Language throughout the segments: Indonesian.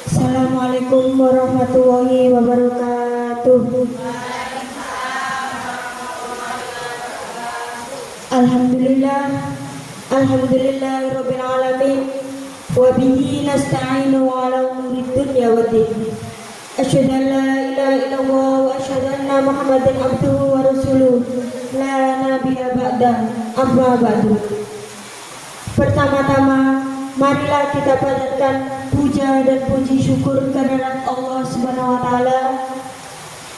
Assalamualaikum warahmatullahi wabarakatuh. Alhamdulillahirabbil alamin wa bihi nasta'inu ala umuri dunya waddin. Asyhadu an la ilaha illallah wa asyhadu anna Muhammadan abduhu wa rasuluh. La nabiyya ba'da. Amma ba'du. Pertama-tama marilah kita panjatkan puja dan puji syukur kehadirat Allah Subhanahu wa taala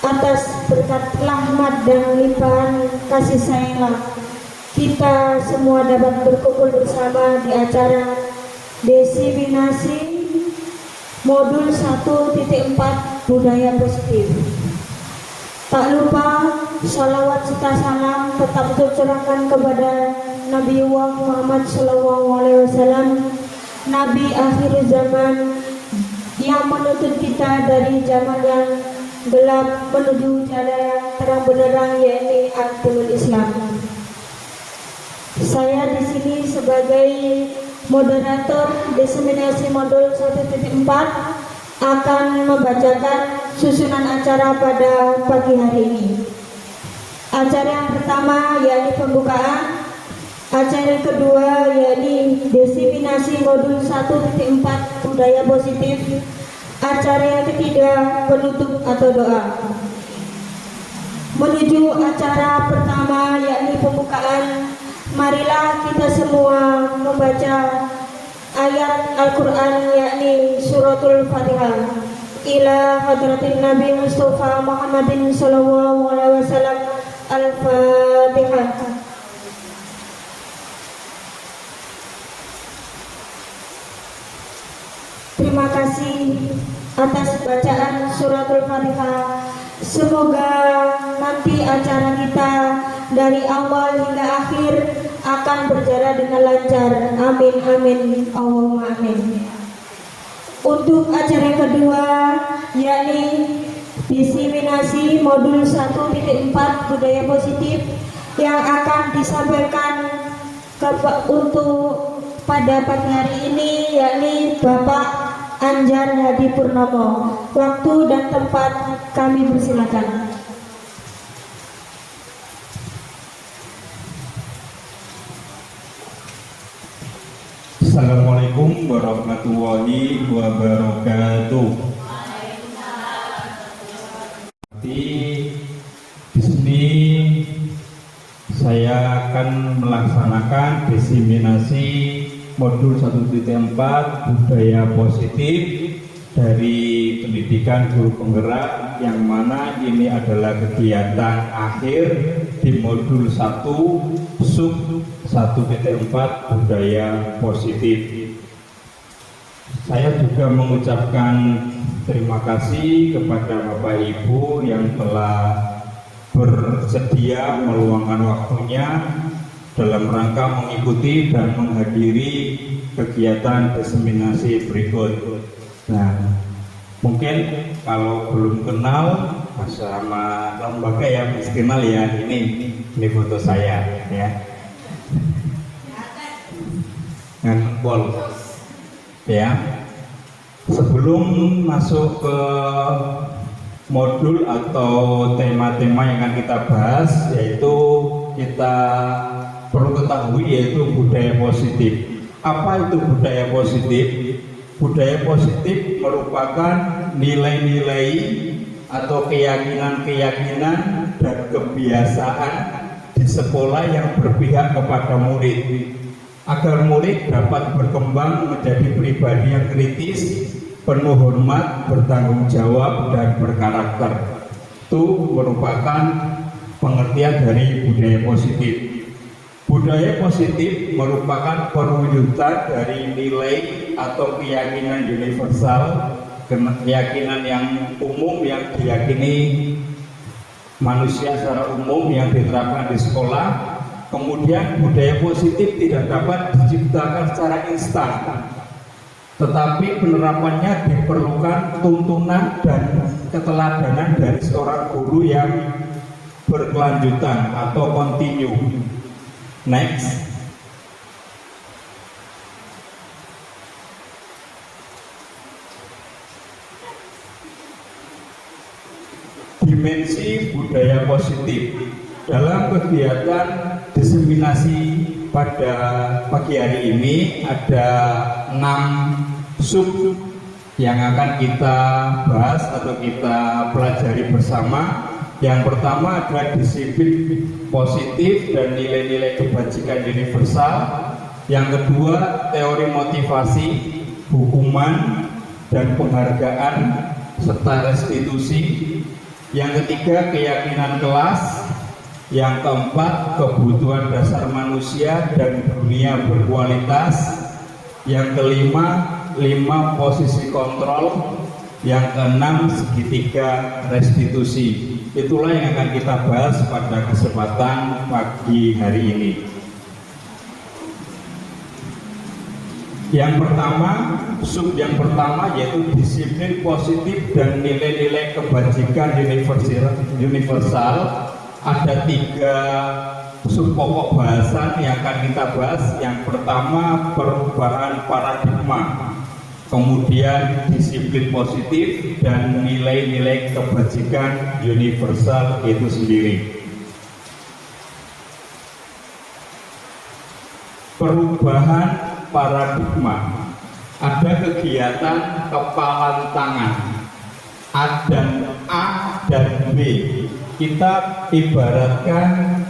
atas berkat rahmat dan limpahan kasih sayang kita semua dapat berkumpul bersama di acara diseminasi modul 1.4 budaya positif. Tak lupa salawat serta salam tetap tercurahkan kepada Nabi Muhammad SAW, Nabi akhir zaman yang menuntut kita dari zaman yang gelap menuju jalan yang terang benderang, yakni Agungul Islam. Saya di sini sebagai moderator diseminasi modul 1.4 akan membacakan susunan acara pada pagi hari ini. Acara yang pertama yakni pembukaan. Acara yang kedua yakni diseminasi modul 1.4 budaya positif. Acara yang ketiga penutup atau doa. Menuju acara pertama yakni pembukaan, marilah kita semua membaca ayat Al-Quran yakni suratul Fatihah. Ila hadratin Nabi Mustafa Muhammadin sallallahu alaihi wasallam. Al-Fatihah. Terima kasih atas bacaan suratul Fatihah. Semoga nanti acara kita dari awal hingga akhir akan berjalan dengan lancar. Amin amin Allahumma amin. Untuk acara yang kedua yakni diseminasi modul 1.4 budaya positif yang akan disampaikan untuk pada pagi hari ini yakni Bapak Anjar Hadi Purnomo. Waktu dan tempat kami persilakan. Assalamualaikum warahmatullahi wabarakatuh. Di sini saya akan melaksanakan diseminasi modul 1.4 budaya positif dari pendidikan guru penggerak, yang mana ini adalah kegiatan akhir di modul 1 sub 1.4 budaya positif. Saya juga mengucapkan terima kasih kepada Bapak Ibu yang telah bersedia meluangkan waktunya dalam rangka mengikuti dan menghadiri kegiatan diseminasi berikut. Nah, mungkin kalau belum kenal sama lembaga yang kenal ya, ini foto saya ya. Handphone ya. Sebelum masuk ke modul atau tema-tema yang akan kita bahas, yaitu kita perlu ketahui yaitu budaya positif. Apa itu budaya positif? Budaya positif merupakan nilai-nilai atau keyakinan-keyakinan dan kebiasaan di sekolah yang berpihak kepada murid, agar murid dapat berkembang menjadi pribadi yang kritis, penuh hormat, bertanggung jawab, dan berkarakter. Itu merupakan pengertian dari budaya positif. Budaya positif merupakan perwujudan dari nilai atau keyakinan universal, keyakinan yang umum yang diyakini manusia secara umum yang diterapkan di sekolah. Kemudian budaya positif tidak dapat diciptakan secara instan, tetapi penerapannya diperlukan tuntunan dan keteladanan dari seorang guru yang berkelanjutan atau continue. Next. Dimensi budaya positif dalam kegiatan diseminasi pada pagi hari ini ada 6 sub yang akan kita bahas atau kita pelajari bersama. Yang pertama adalah disiplin positif dan nilai-nilai kebajikan universal. Yang kedua, teori motivasi, hukuman dan penghargaan serta restitusi. Yang ketiga, keyakinan kelas. Yang keempat, kebutuhan dasar manusia dan dunia berkualitas. Yang kelima, 5 posisi kontrol. Yang keenam, segitiga restitusi. Itulah yang akan kita bahas pada kesempatan pagi hari ini. Yang pertama, sub yang pertama yaitu disiplin positif dan nilai-nilai kebajikan universal. Ada 3 sub pokok bahasan yang akan kita bahas. Yang pertama, perubahan paradigma, kemudian disiplin positif dan nilai-nilai kebajikan universal itu sendiri. Perubahan paradigma, ada kegiatan kepalan tangan A dan B. Kita ibaratkan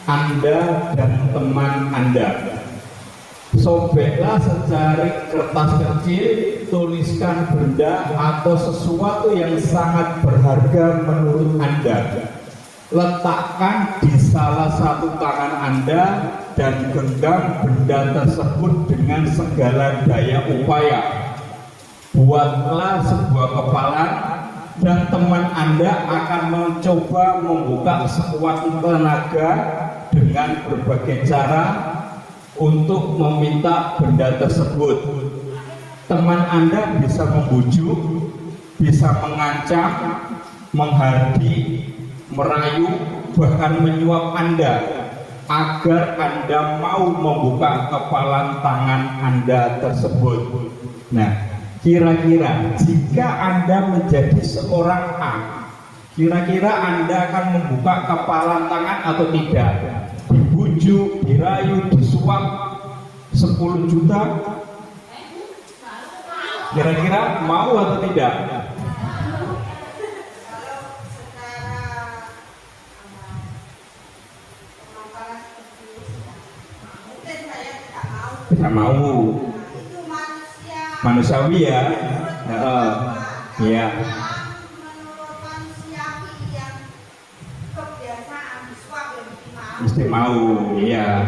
Anda dan teman Anda. Sobeklah secari kertas kecil, tuliskan benda atau sesuatu yang sangat berharga menurut Anda. Letakkan di salah satu tangan Anda dan genggam benda tersebut dengan segala daya upaya. Buatlah sebuah kepalan dan teman Anda akan mencoba membuka sekuat tenaga dengan berbagai cara untuk meminta benda tersebut. Teman Anda bisa membujuk, bisa mengancam, menghardi, merayu, bahkan menyuap Anda agar Anda mau membuka kepalan tangan Anda tersebut. Nah, kira-kira jika Anda menjadi seorang A, kira-kira Anda akan membuka kepalan tangan atau tidak? Dibujuk, dirayu, disuap 10 juta, kira-kira mau atau tidak? Tidak mau. Manusiawi ya. Ya. Mesti mau, iya.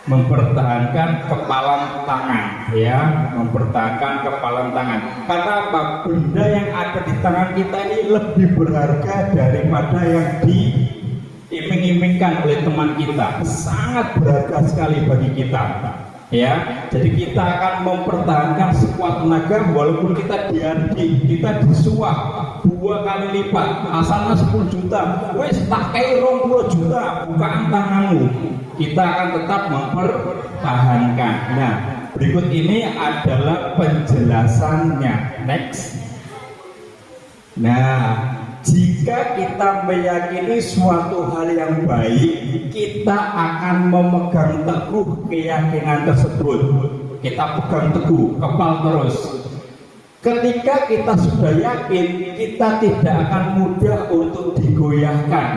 mempertahankan kepalan tangan, ya, mempertahankan kepalan tangan. Karena apa? Benda yang ada di tangan kita ini lebih berharga daripada yang diiming-imingkan oleh teman kita. Sangat berharga sekali bagi kita, ya. Jadi kita akan mempertahankan sekuat tenaga walaupun kita dihardik, kita disuap 2 kali lipat. Asalnya 10 juta, wes tak kei 20 juta, bukaan tanganmu. Kita akan tetap mempertahankan. Nah, berikut ini adalah penjelasannya. Next. Nah, jika kita meyakini suatu hal yang baik, kita akan memegang teguh keyakinan tersebut. Kita pegang teguh, kepal terus. Ketika kita sudah yakin, kita tidak akan mudah untuk digoyahkan,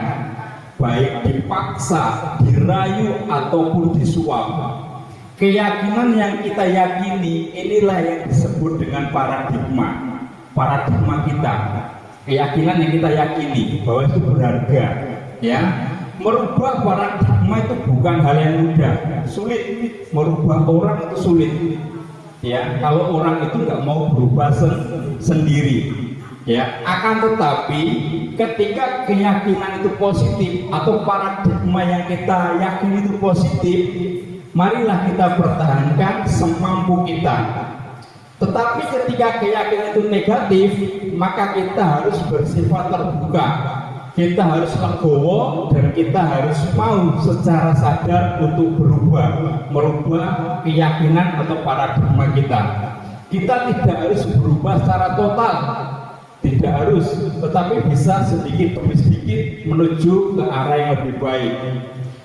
baik dipaksa, dirayu, ataupun disuap. Keyakinan yang kita yakini, inilah yang disebut dengan paradigma kita. Keyakinan yang kita yakini bahwa itu berharga, ya. Merubah paradigma itu bukan hal yang mudah, sulit. Merubah orang itu sulit, ya. Kalau orang itu nggak mau berubah sendiri, ya. Akan tetapi ketika keyakinan itu positif atau paradigma yang kita yakini itu positif, marilah kita pertahankan semampu kita. Tetapi ketika keyakinan itu negatif, maka kita harus bersifat terbuka, kita harus legowo, dan kita harus mau secara sadar untuk merubah keyakinan atau paradigma kita. Kita tidak harus berubah secara total, tidak harus, tetapi bisa sedikit demi sedikit menuju ke arah yang lebih baik.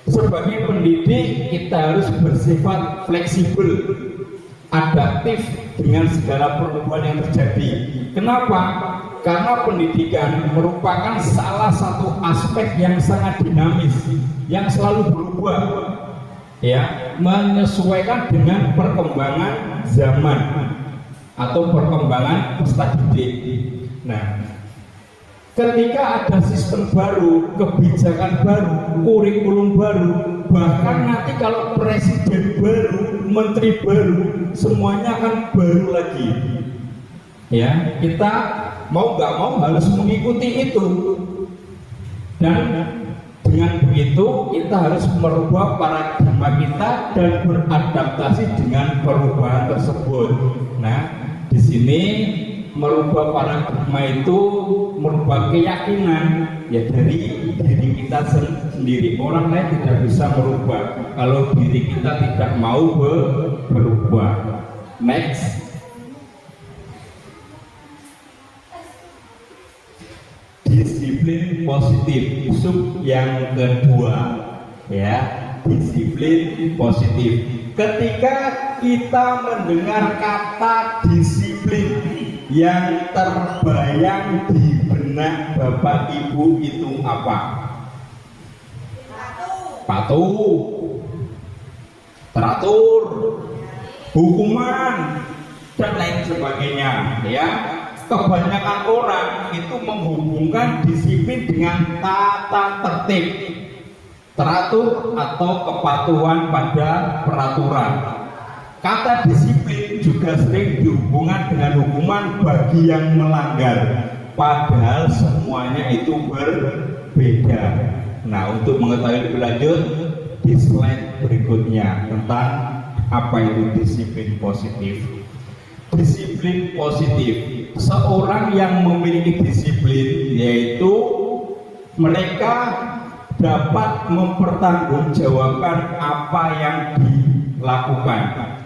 Sebagai pendidik, kita harus bersifat fleksibel, adaptif dengan segala perubahan yang terjadi. Kenapa? Karena pendidikan merupakan salah satu aspek yang sangat dinamis, yang selalu berubah, ya, menyesuaikan dengan perkembangan zaman atau perkembangan peserta didik. Nah, ketika ada sistem baru, kebijakan baru, kurikulum baru, bahkan nanti kalau presiden baru, menteri baru, semuanya akan baru lagi. Ya, kita mau nggak mau harus mengikuti itu. Dan dengan begitu kita harus merubah paradigma kita dan beradaptasi dengan perubahan tersebut. Nah, di sini merubah paradigma itu merubah keyakinan, ya, dari diri kita sendiri. Orang lain tidak bisa merubah kalau diri kita tidak mau berubah. Next. Disiplin positif, sub yang kedua, ya, disiplin positif. Ketika kita mendengar kata disiplin, yang terbayang di benak Bapak Ibu itu apa? Patuh, teratur, hukuman, dan lain sebagainya, ya. Kebanyakan orang itu menghubungkan disiplin dengan tata tertib, teratur atau kepatuhan pada peraturan. Kata disiplin juga sering dihubungkan dengan hukuman bagi yang melanggar, padahal semuanya itu berbeda. Nah, untuk mengetahui lebih lanjut di slide berikutnya tentang apa itu disiplin positif. Disiplin positif, seorang yang memiliki disiplin yaitu mereka dapat mempertanggungjawabkan apa yang dilakukan.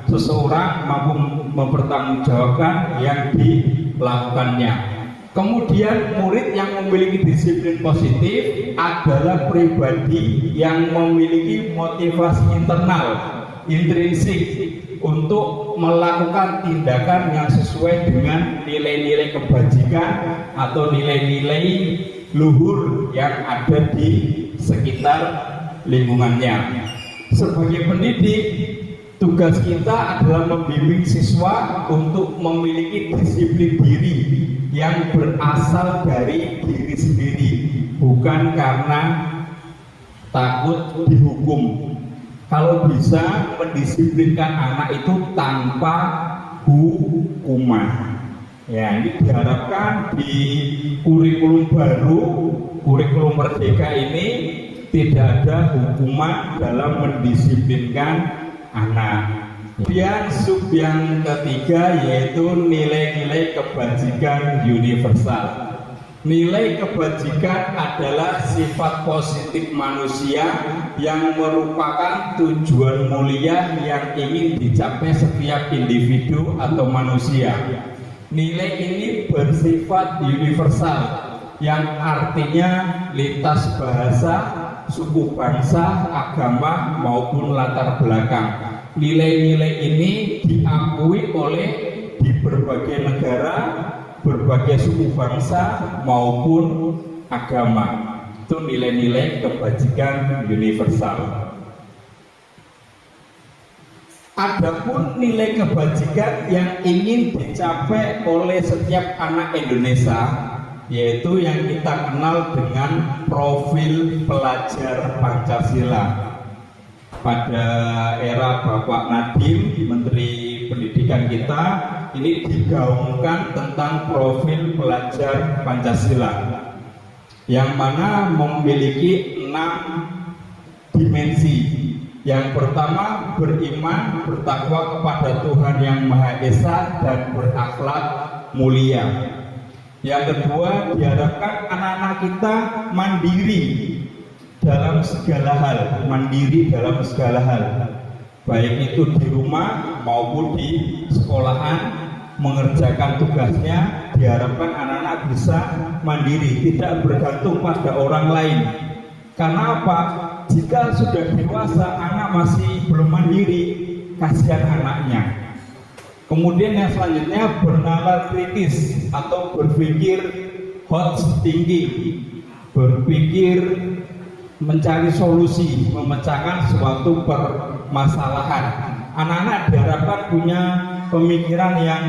Seseorang mampu mempertanggungjawabkan yang dilakukannya. Kemudian murid yang memiliki disiplin positif adalah pribadi yang memiliki motivasi internal, intrinsik, untuk melakukan tindakan yang sesuai dengan nilai-nilai kebajikan atau nilai-nilai luhur yang ada di sekitar lingkungannya. Sebagai pendidik, tugas kita adalah membimbing siswa untuk memiliki disiplin diri yang berasal dari diri sendiri, bukan karena takut dihukum. kalau bisa mendisiplinkan anak itu tanpa hukuman. Ya, ini diharapkan di kurikulum baru, kurikulum Merdeka ini tidak ada hukuman dalam mendisiplinkan anak. Kemudian sub yang ketiga yaitu nilai-nilai kebajikan universal. Nilai kebajikan adalah sifat positif manusia yang merupakan tujuan mulia yang ingin dicapai setiap individu atau manusia. Nilai ini bersifat universal yang artinya lintas bahasa, suku bangsa, agama maupun latar belakang. Nilai-nilai ini diakui oleh di berbagai negara, berbagai suku bangsa maupun agama. Itu nilai-nilai kebajikan universal. Adapun nilai kebajikan yang ingin dicapai oleh setiap anak Indonesia, yaitu yang kita kenal dengan profil pelajar Pancasila. Pada era Bapak Nadiem, Menteri Pendidikan kita, ini digaungkan tentang profil pelajar Pancasila, yang mana memiliki 6 dimensi. Yang pertama, beriman, bertakwa kepada Tuhan Yang Maha Esa dan berakhlak mulia. Yang kedua, diharapkan anak-anak kita mandiri dalam segala hal, baik itu di rumah maupun di sekolahan, mengerjakan tugasnya. Diharapkan anak-anak bisa mandiri, tidak bergantung pada orang lain. Karena apa? Jika sudah dewasa anak masih belum mandiri, kasihan anaknya. Kemudian yang selanjutnya, bernalar kritis atau berpikir hot thinking, berpikir mencari solusi, memecahkan suatu permasalahan. Anak-anak diharapkan punya pemikiran yang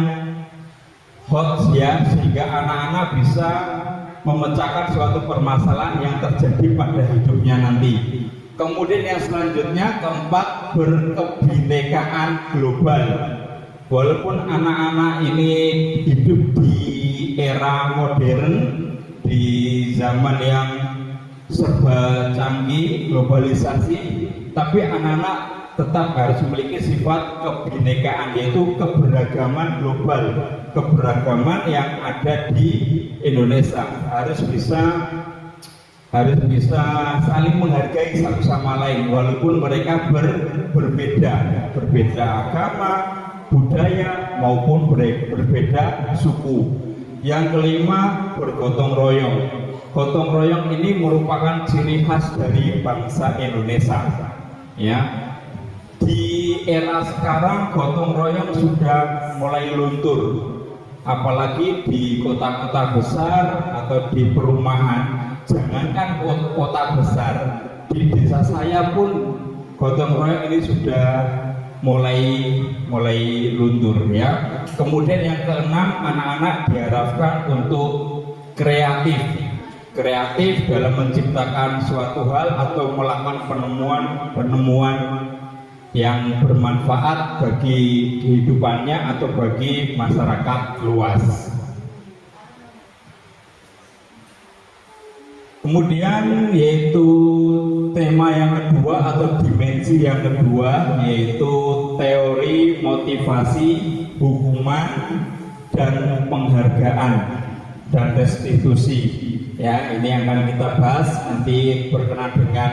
hot ya, sehingga anak-anak bisa memecahkan suatu permasalahan yang terjadi pada hidupnya nanti. Kemudian yang selanjutnya, keempat, berkebinekaan global. Walaupun anak-anak ini hidup di era modern, di zaman yang serba canggih, globalisasi, tapi anak-anak tetap harus memiliki sifat kebinekaan, yaitu keberagaman global, keberagaman yang ada di Indonesia. Harus bisa saling menghargai satu sama lain, walaupun mereka berbeda agama, budaya maupun berbeda suku. Yang kelima, bergotong royong. Gotong royong ini merupakan ciri khas dari bangsa Indonesia. Ya, di era sekarang gotong royong sudah mulai luntur, apalagi di kota-kota besar atau di perumahan. Jangankan kota besar, di desa saya pun gotong royong ini sudah mulai luntur ya. Kemudian yang keenam, anak-anak diharapkan untuk kreatif dalam menciptakan suatu hal atau melakukan penemuan yang bermanfaat bagi kehidupannya atau bagi masyarakat luas. Kemudian yaitu tema yang kedua atau dimensi yang kedua, yaitu teori motivasi, hukuman, dan penghargaan dan restitusi. Ya, ini yang akan kita bahas nanti berkenaan dengan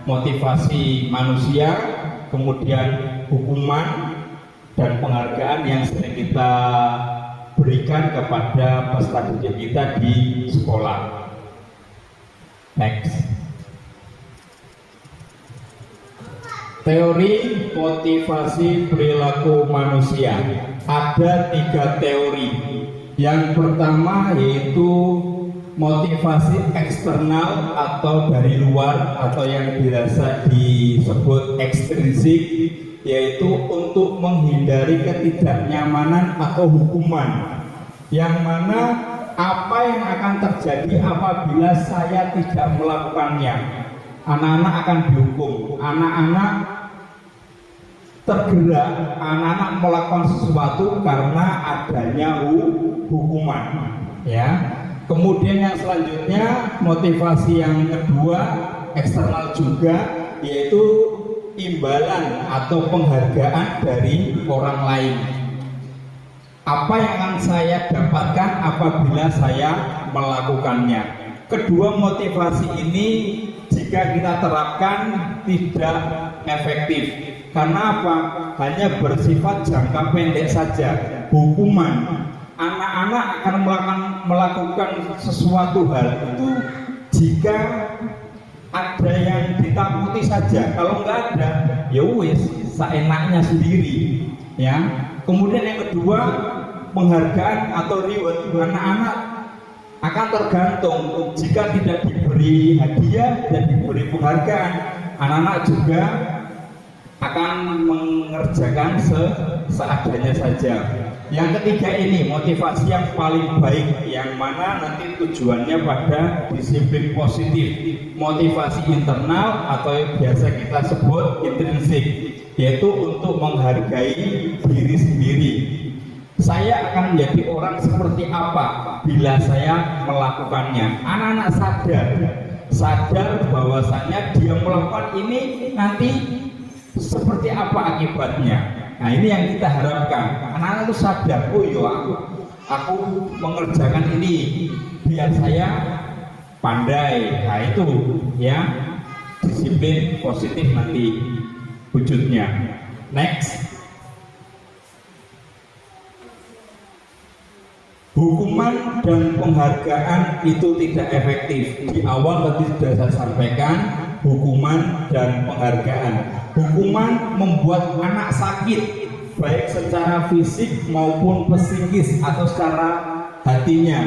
motivasi manusia, kemudian hukuman dan penghargaan yang sering kita berikan kepada peserta didik kita di sekolah. Next. Teori motivasi perilaku manusia. Ada 3 teori. Yang pertama yaitu motivasi eksternal atau dari luar, atau yang biasa disebut ekstrinsik, yaitu untuk menghindari ketidaknyamanan atau hukuman, yang mana apa yang akan terjadi apabila saya tidak melakukannya. Anak-anak akan dihukum, anak-anak tergerak, anak-anak melakukan sesuatu karena adanya hukuman, ya. Kemudian yang selanjutnya, motivasi yang kedua eksternal juga, yaitu imbalan atau penghargaan dari orang lain. Apa yang akan saya dapatkan apabila saya melakukannya? Kedua motivasi ini jika kita terapkan tidak efektif. Karena apa? Hanya bersifat jangka pendek saja. Hukuman, anak-anak akan melakukan sesuatu hal itu jika ada yang ditakuti saja. Kalau nggak ada, ya wis, seenaknya sendiri, ya. Kemudian yang kedua, penghargaan atau reward, anak-anak akan tergantung. Jika tidak diberi hadiah dan diberi penghargaan, anak-anak juga akan mengerjakan seadanya saja. Yang ketiga ini motivasi yang paling baik, yang mana nanti tujuannya pada disiplin positif, motivasi internal atau yang biasa kita sebut intrinsik, yaitu untuk menghargai diri sendiri. Saya akan menjadi orang seperti apa bila saya melakukannya. Anak-anak sadar bahwasanya dia melakukan ini nanti seperti apa akibatnya. Nah, ini yang kita harapkan. Anak-anak itu sadar, oh iya, aku mengerjakan ini biar saya pandai. Nah, itu ya disiplin positif nanti wujudnya. Next. Hukuman dan penghargaan itu tidak efektif. Di awal tadi sudah saya sampaikan, hukuman dan penghargaan. Hukuman membuat anak sakit, baik secara fisik maupun psikis atau secara hatinya.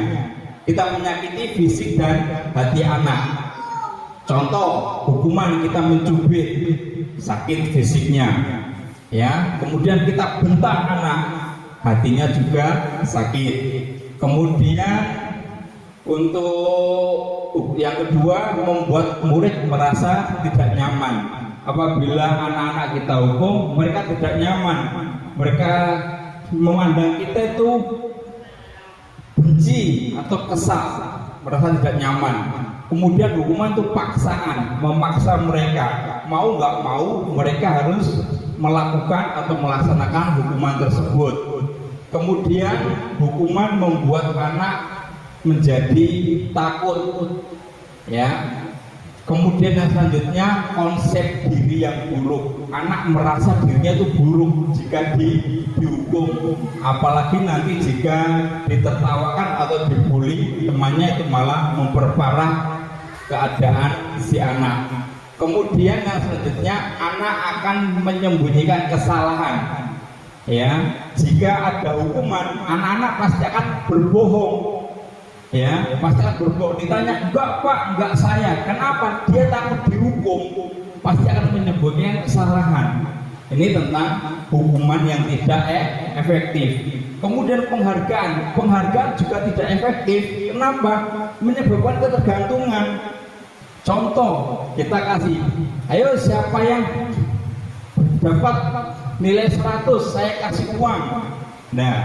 Kita menyakiti fisik dan hati anak. Contoh, hukuman kita mencubit, sakit fisiknya, ya. Kemudian kita bentak anak, hatinya juga sakit. Kemudian untuk yang kedua, membuat murid merasa tidak nyaman. Apabila anak-anak kita hukum, mereka tidak nyaman. Mereka memandang kita itu benci atau kesal, merasa tidak nyaman. Kemudian hukuman itu paksaan, memaksa mereka. Mau nggak mau, mereka harus melakukan atau melaksanakan hukuman tersebut. Kemudian hukuman membuat anak menjadi takut, ya. Kemudian yang selanjutnya, konsep diri yang buruk. Anak merasa dirinya itu buruk jika dihukum, apalagi nanti jika ditertawakan atau dibully temannya, itu malah memperparah keadaan si anak. Kemudian yang selanjutnya, anak akan menyembunyikan kesalahan. Ya, jika ada hukuman, anak-anak pasti akan berbohong. Ya, pasti akan berbohong. Ditanya, enggak pak, enggak saya. Kenapa? Dia takut dihukum. Pasti akan menyebutnya kesalahan. Ini tentang hukuman yang tidak efektif. Kemudian penghargaan juga tidak efektif. Kenapa? Menyebabkan ketergantungan. Contoh, kita kasih, ayo siapa yang dapat nilai 100, saya kasih uang. Nah,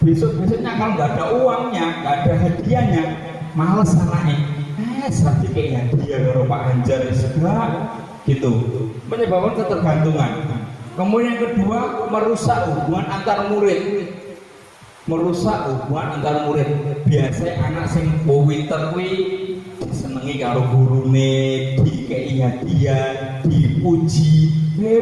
besok-besoknya kalau nggak ada uangnya, nggak ada hadiahnya, males anaknya. Serati kayak hadiah kalau Pak Anjar segala gitu, menyebabkan ketergantungan. Kemudian yang kedua, merusak hubungan antar murid. Biasanya anak sing pinter kuwi disenengi karo gurune, dikei hadiah, dipuji,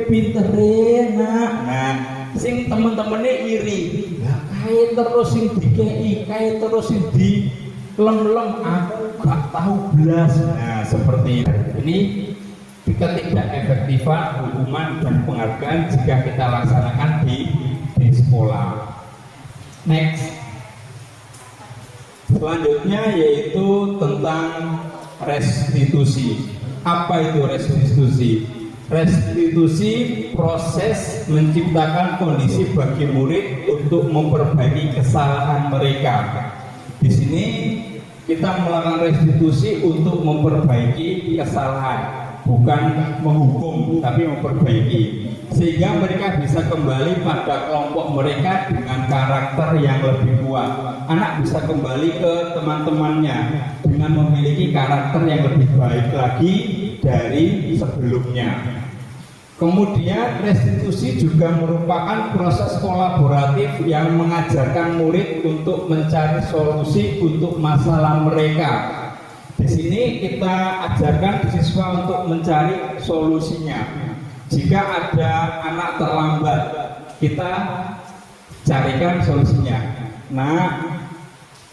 pintere nak. Nah, sing temen-temennya iri, lah kae terus sing dikei, kae terus sing di lem-lem, aku gak tahu belas. Nah, seperti ini tidak efektifan hukuman dan penghargaan jika kita laksanakan di sekolah. Next, selanjutnya yaitu tentang restitusi. Apa itu restitusi? Restitusi proses menciptakan kondisi bagi murid untuk memperbaiki kesalahan mereka. Di sini kita melakukan restitusi untuk memperbaiki kesalahan. bukan menghukum tapi memperbaiki, sehingga mereka bisa kembali pada kelompok mereka dengan karakter yang lebih kuat. Anak bisa kembali ke teman-temannya dengan memiliki karakter yang lebih baik lagi dari sebelumnya. Kemudian restitusi juga merupakan proses kolaboratif yang mengajarkan murid untuk mencari solusi untuk masalah mereka. Di sini kita ajarkan siswa untuk mencari solusinya. Jika ada anak terlambat, kita carikan solusinya. Nah,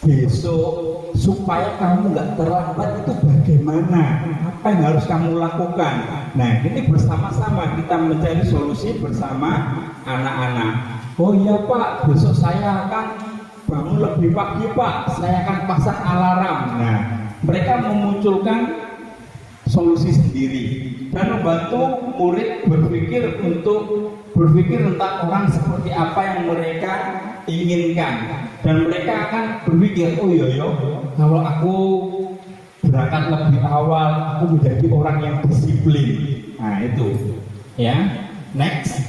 besok supaya kamu nggak terlambat itu bagaimana? Apa yang harus kamu lakukan? Nah, ini bersama-sama kita mencari solusi bersama anak-anak. Oh iya Pak, besok saya akan bangun lebih pagi Pak, saya akan pasang alarm. Nah, mereka memunculkan solusi sendiri dan membantu murid berpikir tentang orang seperti apa yang mereka inginkan, dan mereka akan berpikir, oh iya kalau aku berangkat lebih awal aku menjadi orang yang disiplin. Nah itu ya. Next,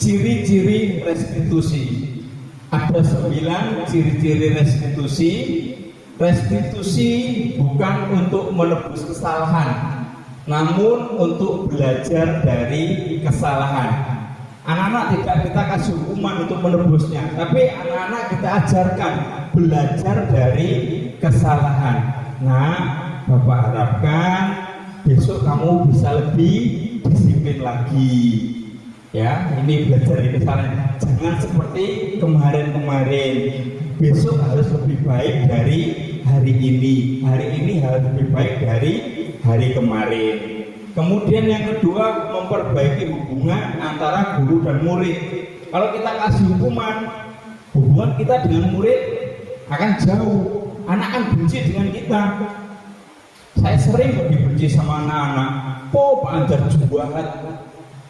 ciri-ciri restitusi. Ada 9 ciri-ciri restitusi. Restitusi bukan untuk menebus kesalahan, namun untuk belajar dari kesalahan. Anak-anak tidak kita kasih hukuman untuk menebusnya, tapi anak-anak kita ajarkan belajar dari kesalahan. Nah, Bapak harapkan besok kamu bisa lebih disiplin lagi. Ya, ini belajar dari kesalahan. Jangan seperti kemarin-kemarin. Besok harus lebih baik dari hari ini. Hari ini harus lebih baik dari hari kemarin. Kemudian yang kedua, memperbaiki hubungan antara guru dan murid. Kalau kita kasih hukuman, hubungan kita dengan murid akan jauh. Anak akan benci dengan kita. Saya sering dibenci sama anak-anak. Pak Anjar jualan,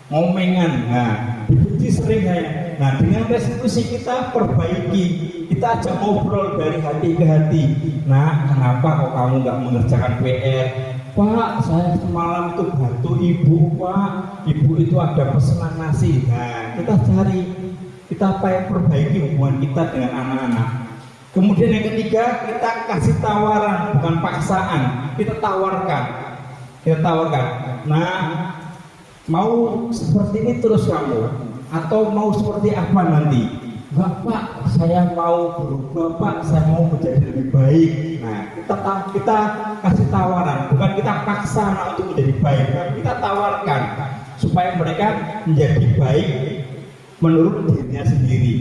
ngomengan. Nah, dibenci sering saya. Nah, dengan restitusi kita perbaiki, kita ajak ngobrol dari hati ke hati. Nah, kenapa kok kamu nggak mengerjakan PR? Pak, saya semalam itu bantu ibu, Pak. Ibu itu ada pesanan nasi. Nah, kita cari, kita perbaiki hubungan kita dengan anak-anak. Kemudian yang ketiga, kita kasih tawaran, bukan paksaan. Kita tawarkan. Nah, mau seperti ini terus kamu? Atau mau seperti apa nanti? Enggak Pak, saya mau berubah Pak, saya mau menjadi lebih baik. Nah, kita kasih tawaran, bukan kita paksa anak untuk menjadi baik, tapi kita tawarkan supaya mereka menjadi baik menurut dirinya sendiri.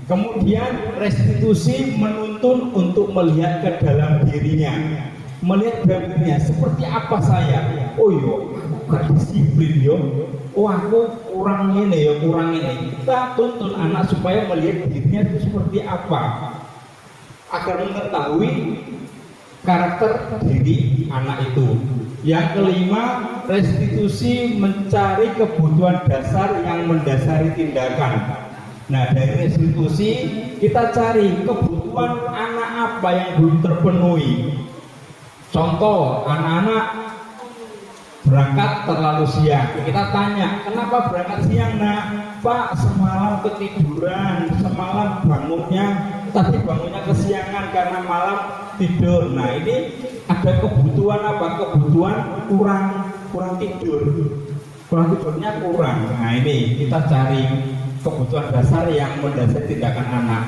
Kemudian restitusi menuntun untuk melihat ke dalam dirinya, melihat dalam dirinya seperti apa saya. Oh iya, aku gak disiplin yo. Oh aku kurang ini. Kita tuntun anak supaya melihat dirinya itu seperti apa, agar mengetahui karakter diri anak itu. Yang kelima, restitusi mencari kebutuhan dasar yang mendasari tindakan. Nah, dari restitusi kita cari kebutuhan anak apa yang belum terpenuhi. Contoh, anak-anak berangkat terlalu siang. Kita tanya, kenapa berangkat siang nak? Pak, semalam ketiduran, semalam bangunnya kesiangan karena malam tidur. Nah ini ada kebutuhan apa? Kebutuhan kurang tidur. Kurang tidurnya kurang. Nah ini kita cari kebutuhan dasar yang mendasari tindakan anak.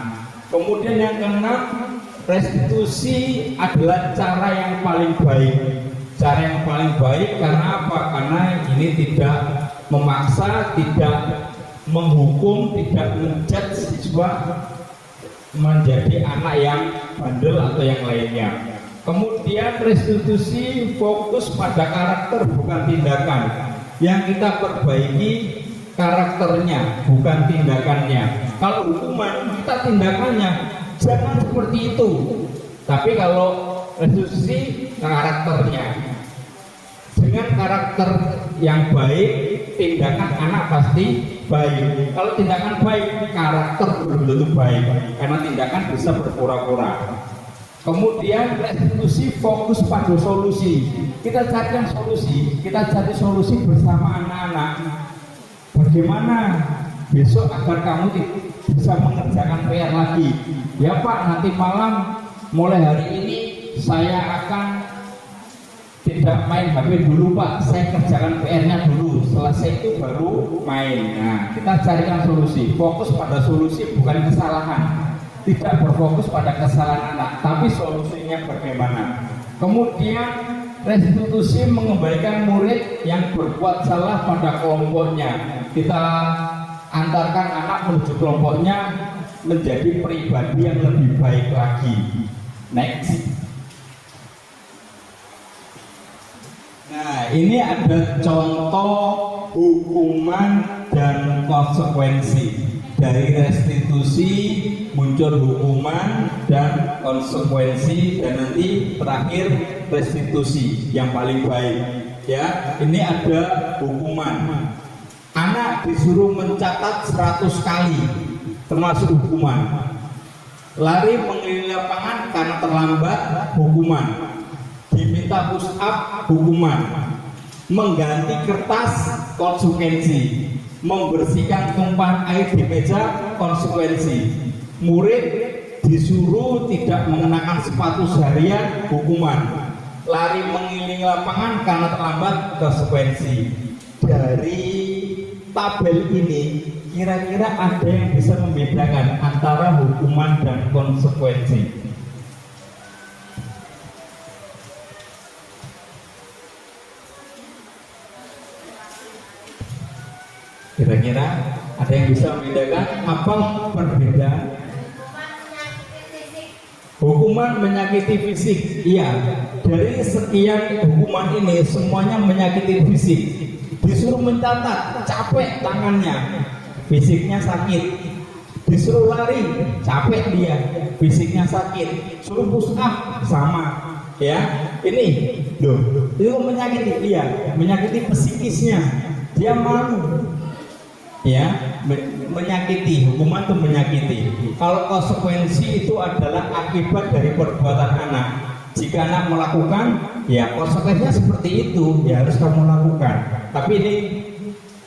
Kemudian yang keenam, restitusi adalah cara yang paling baik. Cara yang paling baik karena apa? Karena ini tidak memaksa, tidak menghukum, tidak menjudge siswa menjadi anak yang bandel atau yang lainnya. Kemudian restitusi fokus pada karakter bukan tindakan. Yang kita perbaiki karakternya bukan tindakannya. Kalau hukuman kita tindakannya, jangan seperti itu. Tapi kalau restitusi karakternya, dengan karakter yang baik, tindakan anak pasti baik. Kalau tindakan baik, karakter belum tentu baik, karena tindakan bisa berpura-pura. Kemudian restitusi fokus pada solusi. Kita carikan solusi, kita cari solusi bersama anak-anak. Bagaimana besok agar kamu bisa mengerjakan PR lagi? Ya Pak, nanti malam mulai hari ini saya akan tidak main HP dulu Pak, saya kerjakan PR-nya dulu, selesai itu baru main. Nah, kita carikan solusi, fokus pada solusi bukan kesalahan. Tidak berfokus pada kesalahan anak, tapi solusinya bagaimana. Kemudian restitusi mengembalikan murid yang berbuat salah pada kelompoknya. Kita antarkan anak menuju kelompoknya menjadi pribadi yang lebih baik lagi. Next. Nah, ini ada contoh hukuman dan konsekuensi. Dari restitusi muncul hukuman dan konsekuensi, dan nanti terakhir restitusi yang paling baik. Ya, ini ada hukuman. Anak disuruh mencatat 100 kali, termasuk hukuman. Lari mengelilingi lapangan karena terlambat, hukuman. Diminta push up, hukuman. Mengganti kertas, konsekuensi. Membersihkan tumpahan air di meja, konsekuensi. Murid disuruh tidak mengenakan sepatu seharian, hukuman. Lari mengelilingi lapangan karena terlambat, konsekuensi. Dari tabel ini kira-kira ada yang bisa membedakan antara hukuman dan konsekuensi? Kira-kira ada yang bisa membedakan apa perbedaan? Hukuman menyakiti fisik. Iya, dari sekian hukuman ini semuanya menyakiti fisik. Disuruh mencatat, capek tangannya, fisiknya sakit. Disuruh lari, capek dia, fisiknya sakit. Suruh push up, sama. Ya, ini loh, itu menyakiti dia, menyakiti psikisnya. Dia malu. Ya, menyakiti, hukuman itu menyakiti. Kalau konsekuensi itu adalah akibat dari perbuatan anak. Jika anak melakukan, ya konsekuensinya seperti itu, ya harus kamu lakukan. Tapi ini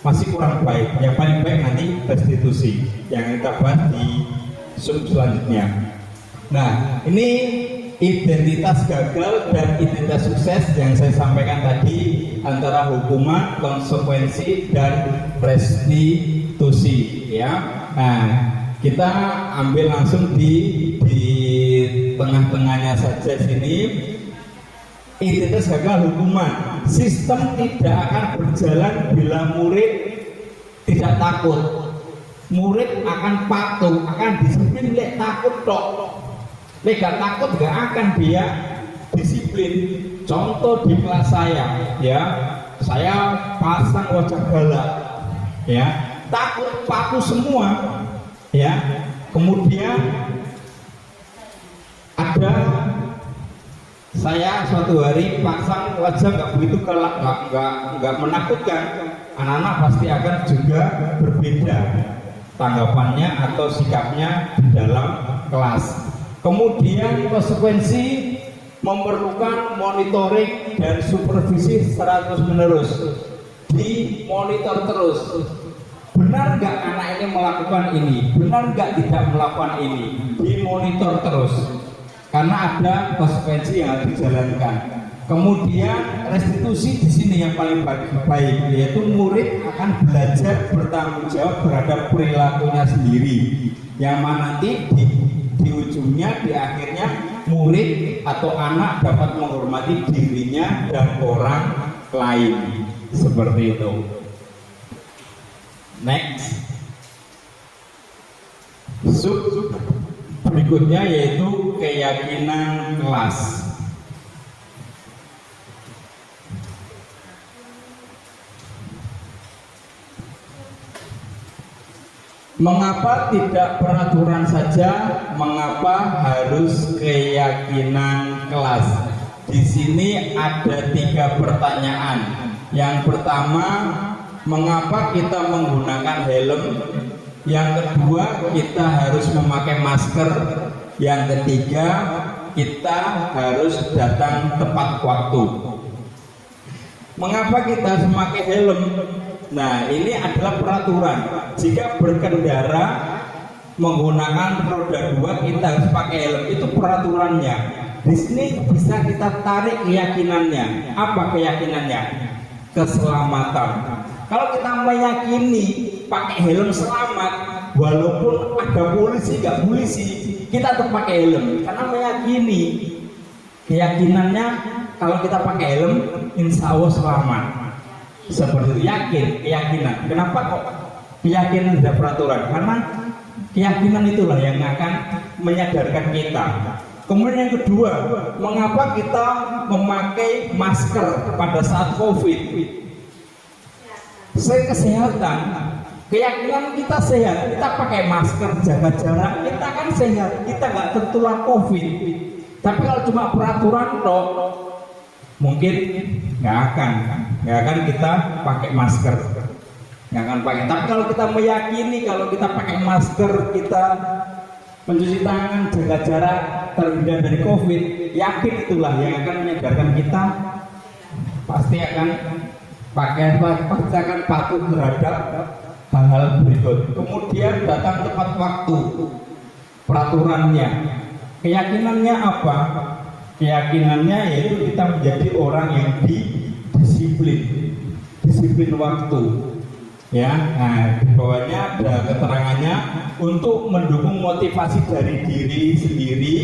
masih kurang baik. Yang paling baik nanti restitusi yang kita bahas di selanjutnya. Nah, ini identitas gagal dan identitas sukses yang saya sampaikan tadi, antara hukuman, konsekuensi, dan restitusi. Ya, nah kita ambil langsung di tengah-tengahnya saja sini. Identitas gagal hukuman. Sistem tidak akan berjalan bila murid tidak takut. Murid akan patuh, akan disiplin. Lek takut tok, lek gak takut gak akan dia disiplin. Contoh di kelas saya, ya, saya pasang wajah galak, ya, takut patuh semua, ya. Kemudian ada saya suatu hari pasang wajah nggak begitu galak, nggak menakutkan. Anak-anak pasti akan juga berbeda tanggapannya atau sikapnya di dalam kelas. Kemudian konsekuensi memerlukan monitoring dan supervisi secara terus-menerus. Dimonitor terus. Benar nggak anak ini melakukan ini? Benar nggak tidak melakukan ini? Dimonitor terus. Karena ada konsekuensi yang harus dijalankan. Kemudian restitusi di sini yang paling baik, yaitu murid akan belajar bertanggung jawab terhadap perilakunya sendiri. Yang mana nanti di ujungnya, di akhirnya, murid atau anak dapat menghormati dirinya dan orang lain. Seperti itu. Next. Sub berikutnya yaitu keyakinan kelas. Mengapa tidak peraturan saja? Mengapa harus keyakinan kelas? Di sini ada 3 pertanyaan. Yang pertama, mengapa kita menggunakan helm? Yang kedua, kita harus memakai masker. Yang ketiga, kita harus datang tepat waktu. Mengapa kita memakai helm? Nah, ini adalah peraturan. Jika berkendara menggunakan roda 2 kita harus pakai helm, itu peraturannya. Di sini bisa kita tarik keyakinannya. Apa keyakinannya? Keselamatan. Kalau kita meyakini pakai helm selamat, walaupun ada polisi nggak polisi, kita tetap pakai helm karena meyakini keyakinannya kalau kita pakai helm insya Allah selamat. Seperti itu, keyakinan. Kenapa kok keyakinan ada peraturan? Karena keyakinan itulah yang akan menyadarkan kita. Kemudian yang kedua, mengapa kita memakai masker pada saat COVID? Kesehatan. Keyakinan kita sehat, kita pakai masker, jaga jarak, kita kan sehat, kita nggak tertular COVID. Tapi kalau cuma peraturan toh, mungkin nggak akan kita pakai masker, nggak akan pakai. Tapi kalau kita meyakini kalau kita pakai masker, kita mencuci tangan, jaga jarak, terhindar dari COVID, yakin itulah yang akan menyadarkan kita pasti akan patuh terhadap hal-hal berikut. Kemudian datang tepat waktu, peraturannya. Keyakinannya apa? Keyakinannya yaitu kita menjadi orang yang disiplin waktu. Ya, nah di bawahnya ada keterangannya untuk mendukung motivasi dari diri sendiri,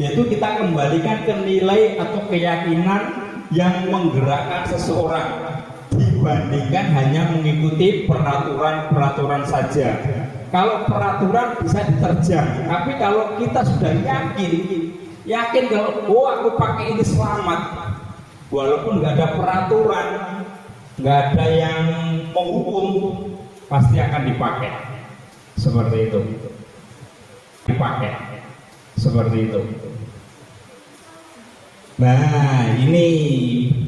yaitu kita kembalikan ke nilai atau keyakinan yang menggerakkan seseorang dibandingkan hanya mengikuti peraturan-peraturan saja. Kalau peraturan bisa diterjang, tapi kalau kita sudah yakin kalau aku pakai ini selamat, walaupun nggak ada peraturan, nggak ada yang menghukum, pasti akan dipakai. Seperti itu. Nah, ini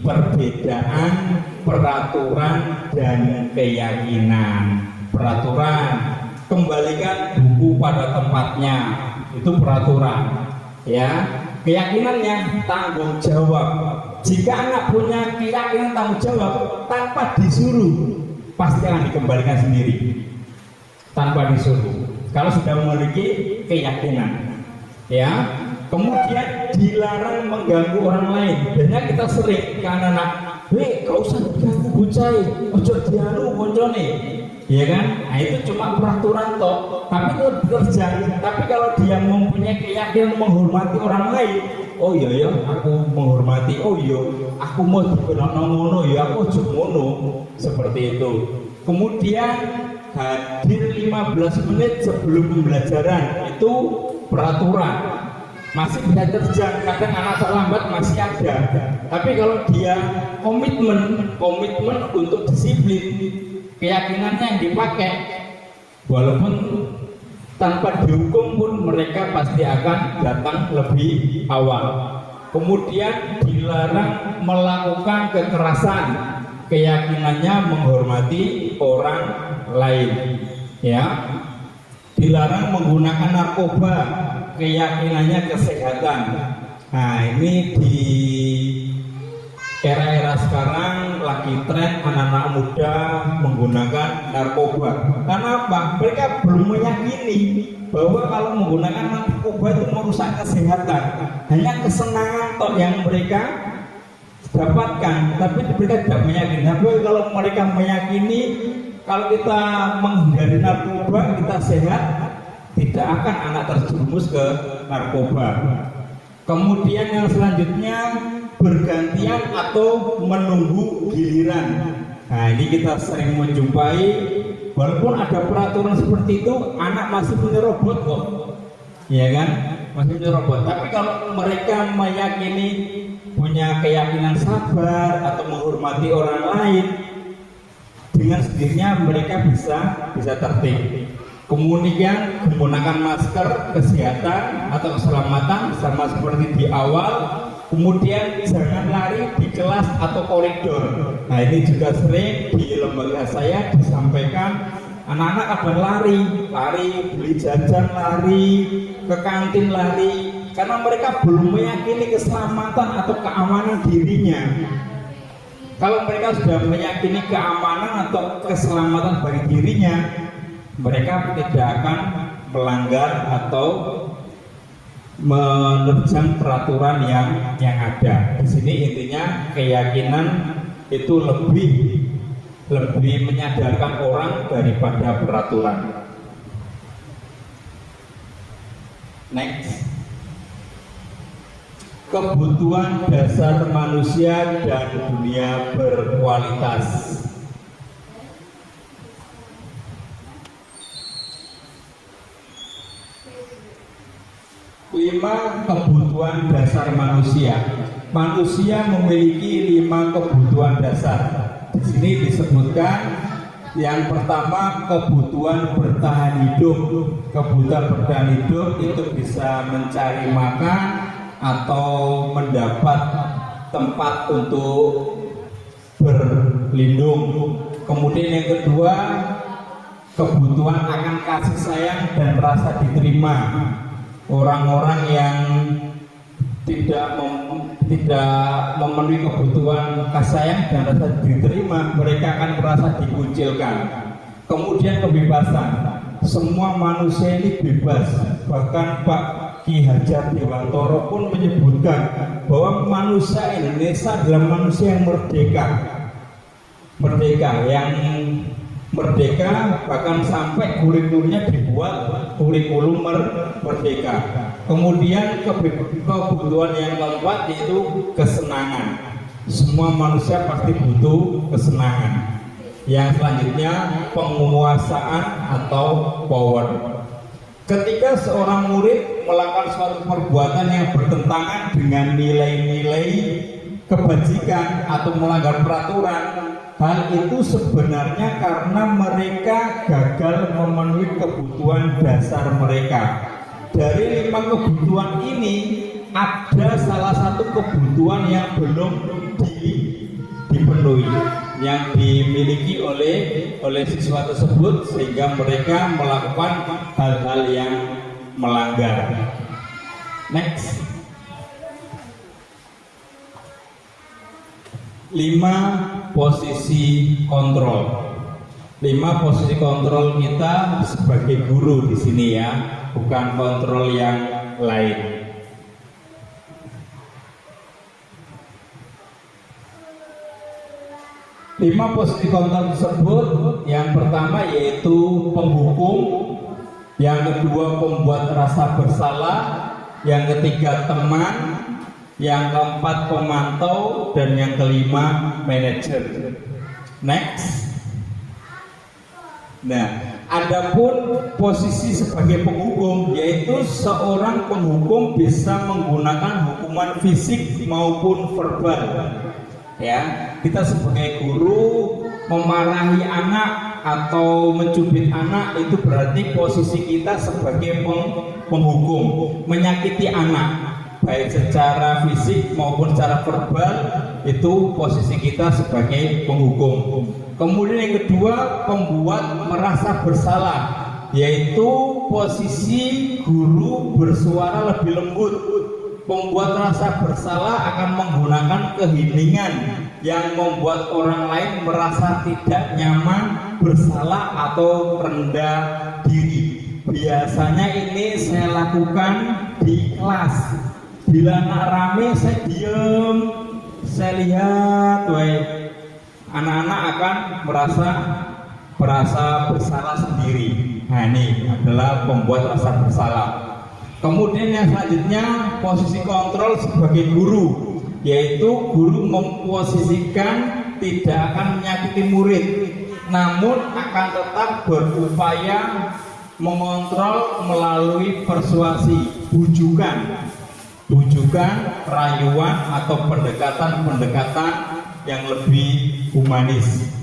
perbedaan peraturan dan keyakinan. Peraturan, kembalikan buku pada tempatnya, itu peraturan. Ya, keyakinannya tanggung jawab. Jika anak punya keyakinan tanggung jawab tanpa disuruh, pasti akan dikembalikan sendiri. Tanpa disuruh. Kalau sudah memiliki keyakinan, ya. Kemudian dilarang mengganggu orang lain. Biasanya kita sering ke anak-anak, kau usah ganggu bocah, ojo dianu koncone, ya kan? Nah itu cuma peraturan toh, tapi itu bekerja. Tapi kalau dia mempunyai keyakinan menghormati orang lain, oh iya aku menghormati, oh iya aku mau dikenal ngono, ya aku ojo ngono, seperti itu. Kemudian hadir 15 menit sebelum pembelajaran, itu peraturan. Masih bisa terjang, kadang anak terlambat masih ada. Tapi kalau dia komitmen untuk disiplin, keyakinannya yang dipakai, walaupun tanpa dihukum pun mereka pasti akan datang lebih awal. Kemudian dilarang melakukan kekerasan, keyakinannya menghormati orang lain, ya. Dilarang menggunakan narkoba, keyakinannya kesehatan. Nah ini di era-era sekarang lagi tren anak-anak muda menggunakan narkoba. Karena apa? Mereka belum meyakini bahwa kalau menggunakan narkoba itu merusak kesehatan. Hanya kesenangan toh yang mereka dapatkan, tapi mereka tidak meyakini. Tapi kalau mereka meyakini kalau kita menghindari narkoba kita sehat, tidak akan anak terjerumus ke narkoba. Kemudian yang selanjutnya bergantian atau menunggu giliran. Nah ini kita sering menjumpai, walaupun ada peraturan seperti itu, anak masih menyerobot kok, ya kan? Masih menyerobot. Tapi kalau mereka meyakini, punya keyakinan sabar atau menghormati orang lain, dengan sendirinya mereka bisa tertib. Kemudian menggunakan masker, kesehatan atau keselamatan sama seperti di awal. Kemudian jangan lari di kelas atau koridor. Nah ini juga sering di lembaga saya disampaikan, anak-anak akan lari beli jajan, lari ke kantin, lari. karena mereka belum meyakini keselamatan atau keamanan dirinya. Kalau mereka sudah meyakini keamanan atau keselamatan bagi dirinya, mereka tidak akan melanggar atau menerjang peraturan yang ada. Di sini intinya keyakinan itu lebih menyadarkan orang daripada peraturan. Next. Kebutuhan dasar manusia dan dunia berkualitas. Lima kebutuhan dasar manusia. Manusia memiliki 5 kebutuhan dasar. Di sini disebutkan yang pertama kebutuhan bertahan hidup. Kebutuhan bertahan hidup itu bisa mencari makan atau mendapat tempat untuk berlindung. Kemudian yang kedua, kebutuhan akan kasih sayang dan rasa diterima. Orang-orang yang tidak memenuhi kebutuhan kasih sayang dan rasa diterima, mereka akan merasa dikucilkan. Kemudian kebebasan. Semua manusia ini bebas. Bahkan Pak Ki Hajar Dewantoro pun menyebutkan bahwa manusia Indonesia adalah manusia yang merdeka. Yang merdeka, bahkan sampai kurikulumnya dibuat kurikulum merdeka. Kemudian kebutuhan yang keempat yaitu kesenangan. Semua manusia pasti butuh kesenangan. Yang selanjutnya penguasaan atau power. Ketika seorang murid melakukan suatu perbuatan yang bertentangan dengan nilai-nilai kebajikan atau melanggar peraturan, hal itu sebenarnya karena mereka gagal memenuhi kebutuhan dasar mereka. Dari 5 kebutuhan ini, ada salah satu kebutuhan yang belum dipenuhi, yang dimiliki oleh siswa tersebut, sehingga mereka melakukan hal-hal yang melanggar. Next. 5 posisi kontrol. 5 posisi kontrol kita sebagai guru di sini ya, bukan kontrol yang lain. Lima posisi kontrol tersebut, yang pertama yaitu penghukum, yang kedua pembuat rasa bersalah, yang ketiga teman, yang keempat pemantau, dan yang kelima manajer. Next. Nah, adapun posisi sebagai penghukum, yaitu seorang penghukum bisa menggunakan hukuman fisik maupun verbal. Ya, kita sebagai guru memarahi anak atau mencubit anak, itu berarti posisi kita sebagai penghukum. Menyakiti anak baik secara fisik maupun secara verbal, itu posisi kita sebagai penghukum. Kemudian yang kedua, pembuat merasa bersalah, yaitu posisi guru bersuara lebih lembut. Pembuat rasa bersalah akan menggunakan keheningan yang membuat orang lain merasa tidak nyaman, bersalah atau rendah diri. Biasanya ini saya lakukan di kelas. Bila anak rame saya diem, saya lihat, anak-anak akan merasa bersalah sendiri. Nah, ini adalah pembuat rasa bersalah. Kemudian yang selanjutnya posisi kontrol sebagai guru, yaitu guru memposisikan tidak akan menyakiti murid, namun akan tetap berupaya mengontrol melalui persuasi, bujukan, rayuan atau pendekatan yang lebih humanis.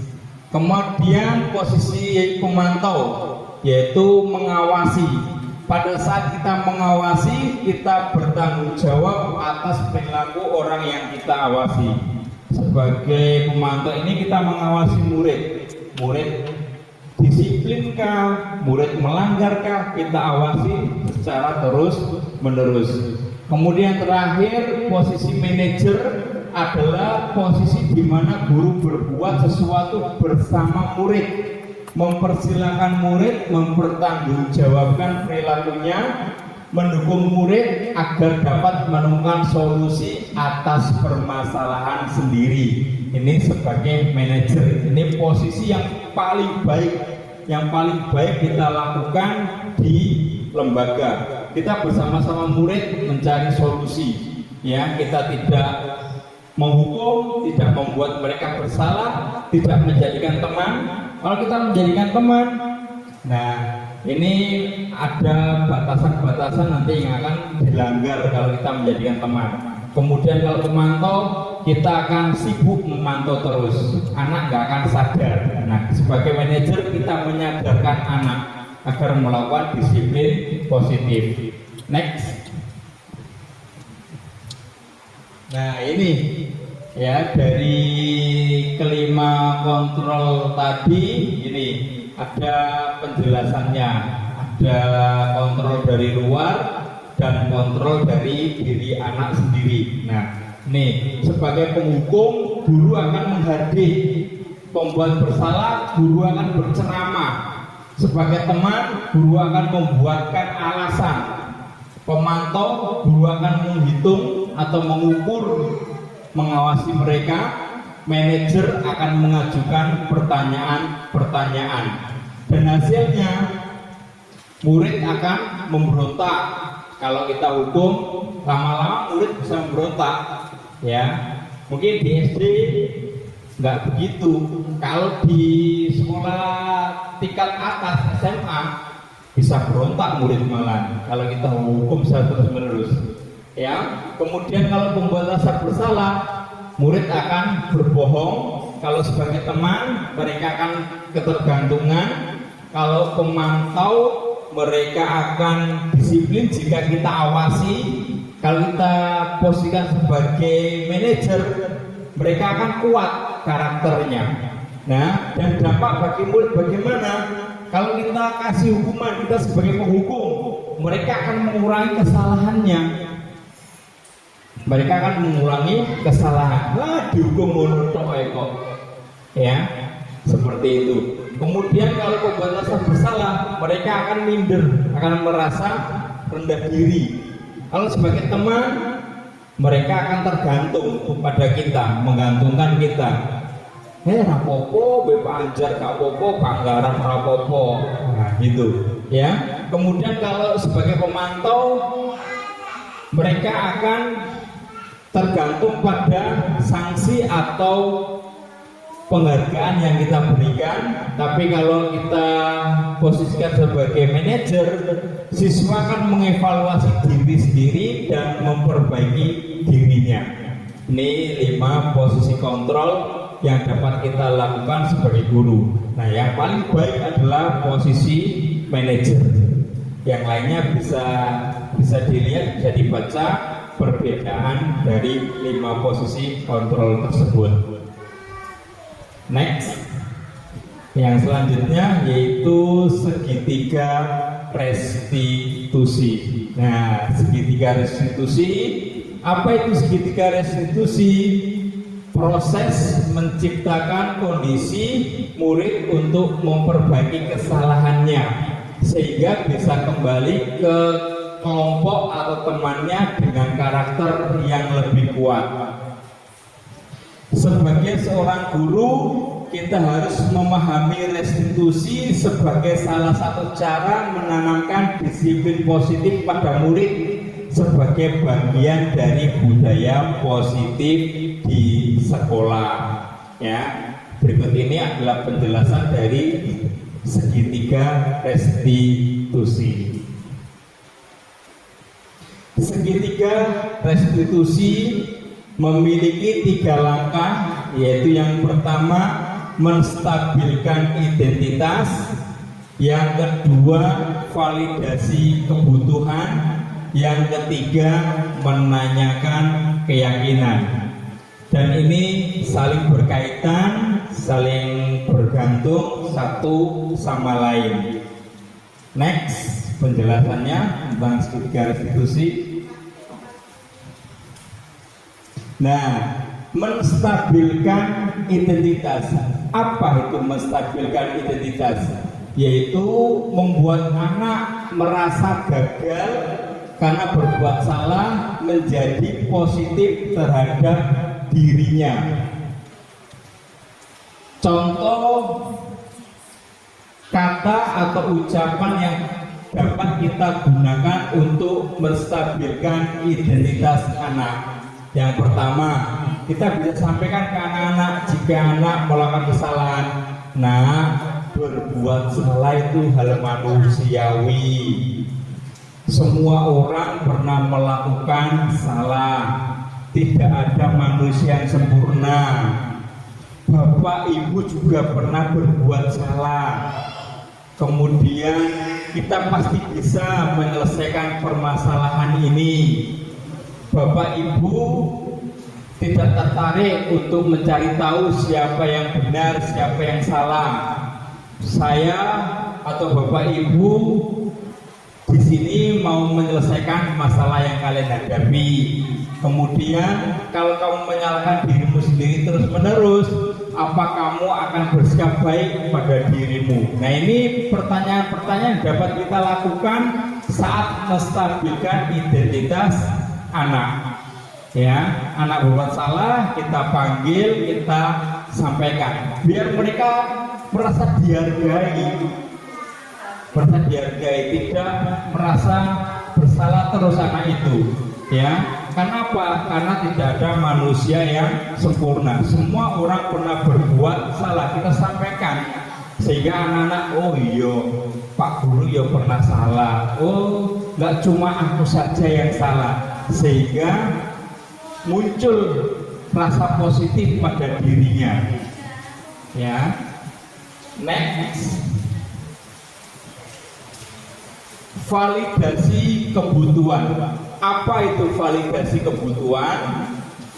Kemudian posisi pemantau, yaitu mengawasi. Pada saat kita mengawasi, kita bertanggung jawab atas perilaku orang yang kita awasi. Sebagai pemantau ini kita mengawasi murid disiplinkah, murid melanggarkah, kita awasi secara terus menerus. Kemudian terakhir, posisi manajer adalah posisi di mana guru berbuat sesuatu bersama murid, mempersilahkan murid mempertanggungjawabkan perilakunya, mendukung murid agar dapat menemukan solusi atas permasalahan sendiri. Ini sebagai manajer, ini posisi yang paling baik kita lakukan di lembaga. Kita bersama-sama murid mencari solusi, ya. Kita tidak menghukum, tidak membuat mereka bersalah, tidak menjadikan teman. Kalau kita menjadikan teman, nah ini ada batasan-batasan nanti yang akan dilanggar kalau kita menjadikan teman. Kemudian kalau memantau, kita akan sibuk memantau terus, anak nggak akan sadar. Nah, sebagai manajer kita menyadarkan anak agar melakukan disiplin positif. Next. Nah, ini ya, dari kelima kontrol tadi ini ada penjelasannya, ada kontrol dari luar dan kontrol dari diri anak sendiri. Nah, nih sebagai penghukum, guru akan menghadir, pembuat bersalah, guru akan berceramah. Sebagai teman, guru akan membuatkan alasan. Pemantau, guru akan menghitung atau mengukur, mengawasi mereka. Manajer akan mengajukan pertanyaan-pertanyaan. Dan hasilnya, murid akan memberontak. Kalau kita hukum, lama-lama murid bisa memberontak, ya. Mungkin di SD nggak begitu. Kalau di sekolah tingkat atas SMA bisa berontak murid malah. Kalau kita hukum terus-menerus, ya. Kemudian kalau pembatasan bersalah, murid akan berbohong. Kalau sebagai teman, mereka akan ketergantungan. Kalau pemantau, mereka akan disiplin jika kita awasi. Kalau kita posisikan sebagai manajer, mereka akan kuat karakternya. Nah, dan dampak bagi murid bagaimana? Kalau kita kasih hukuman, kita sebagai penghukum, mereka akan mengurangi kesalahannya. Mereka akan mengurangi kesalahan. Wah, dihukum monotok kok, ya, seperti itu. Kemudian kalau pembatasan bersalah, mereka akan minder, akan merasa rendah diri. Kalau sebagai teman, mereka akan tergantung kepada kita, menggantungkan kita. Rapopo, Bapak Anjar, Kapopo, Panggaran Rapopo, nah gitu, ya. Kemudian kalau sebagai pemantau, mereka akan tergantung pada sanksi atau penghargaan yang kita berikan. Tapi kalau kita posisikan sebagai manajer, siswa akan mengevaluasi diri sendiri dan memperbaiki dirinya. Ini 5 posisi kontrol yang dapat kita lakukan sebagai guru. Nah, yang paling baik adalah posisi manajer. Yang lainnya bisa dilihat, bisa dibaca perbedaan dari 5 posisi kontrol tersebut. Next, yang selanjutnya yaitu segitiga restitusi. Nah, segitiga restitusi, apa itu segitiga restitusi? Proses menciptakan kondisi murid untuk memperbaiki kesalahannya sehingga bisa kembali ke kelompok atau temannya dengan karakter yang lebih kuat. Sebagai seorang guru, kita harus memahami restitusi sebagai salah satu cara menanamkan disiplin positif pada murid sebagai bagian dari budaya positif di sekolah. Ya, berikut ini adalah penjelasan dari segitiga restitusi. Segitiga restitusi memiliki 3 langkah, yaitu yang pertama menstabilkan identitas, yang kedua validasi kebutuhan, yang ketiga menanyakan keyakinan. Dan ini saling berkaitan, saling bergantung satu sama lain. Next, penjelasannya tentang segitiga restitusi. Nah, menstabilkan identitas. Apa itu menstabilkan identitas? Yaitu membuat anak merasa gagal karena berbuat salah, menjadi positif terhadap dirinya. Contoh kata atau ucapan yang dapat kita gunakan untuk menstabilkan identitas anak. Yang pertama, kita bisa sampaikan ke anak-anak jika anak melakukan kesalahan. Nah, berbuat salah itu hal manusiawi. Semua orang pernah melakukan salah. Tidak ada manusia yang sempurna. Bapak Ibu juga pernah berbuat salah. Kemudian kita pasti bisa menyelesaikan permasalahan ini. Bapak Ibu tidak tertarik untuk mencari tahu siapa yang benar, siapa yang salah. Saya atau Bapak Ibu di sini mau menyelesaikan masalah yang kalian hadapi. Kemudian kalau kamu menyalahkan dirimu sendiri terus-menerus, apa kamu akan bersikap baik pada dirimu? Nah, ini pertanyaan-pertanyaan yang dapat kita lakukan saat menstabilkan identitas anak. Ya, anak berbuat salah, kita panggil, kita sampaikan, biar mereka merasa dihargai, tidak merasa bersalah terus anak itu. Ya, kenapa? Karena tidak ada manusia yang sempurna. Semua orang pernah berbuat salah, kita sampaikan sehingga anak-anak, oh iya, Pak Guru ya pernah salah. Oh, nggak cuma aku saja yang salah, sehingga muncul rasa positif pada dirinya. Ya, next, validasi kebutuhan. Apa itu validasi kebutuhan?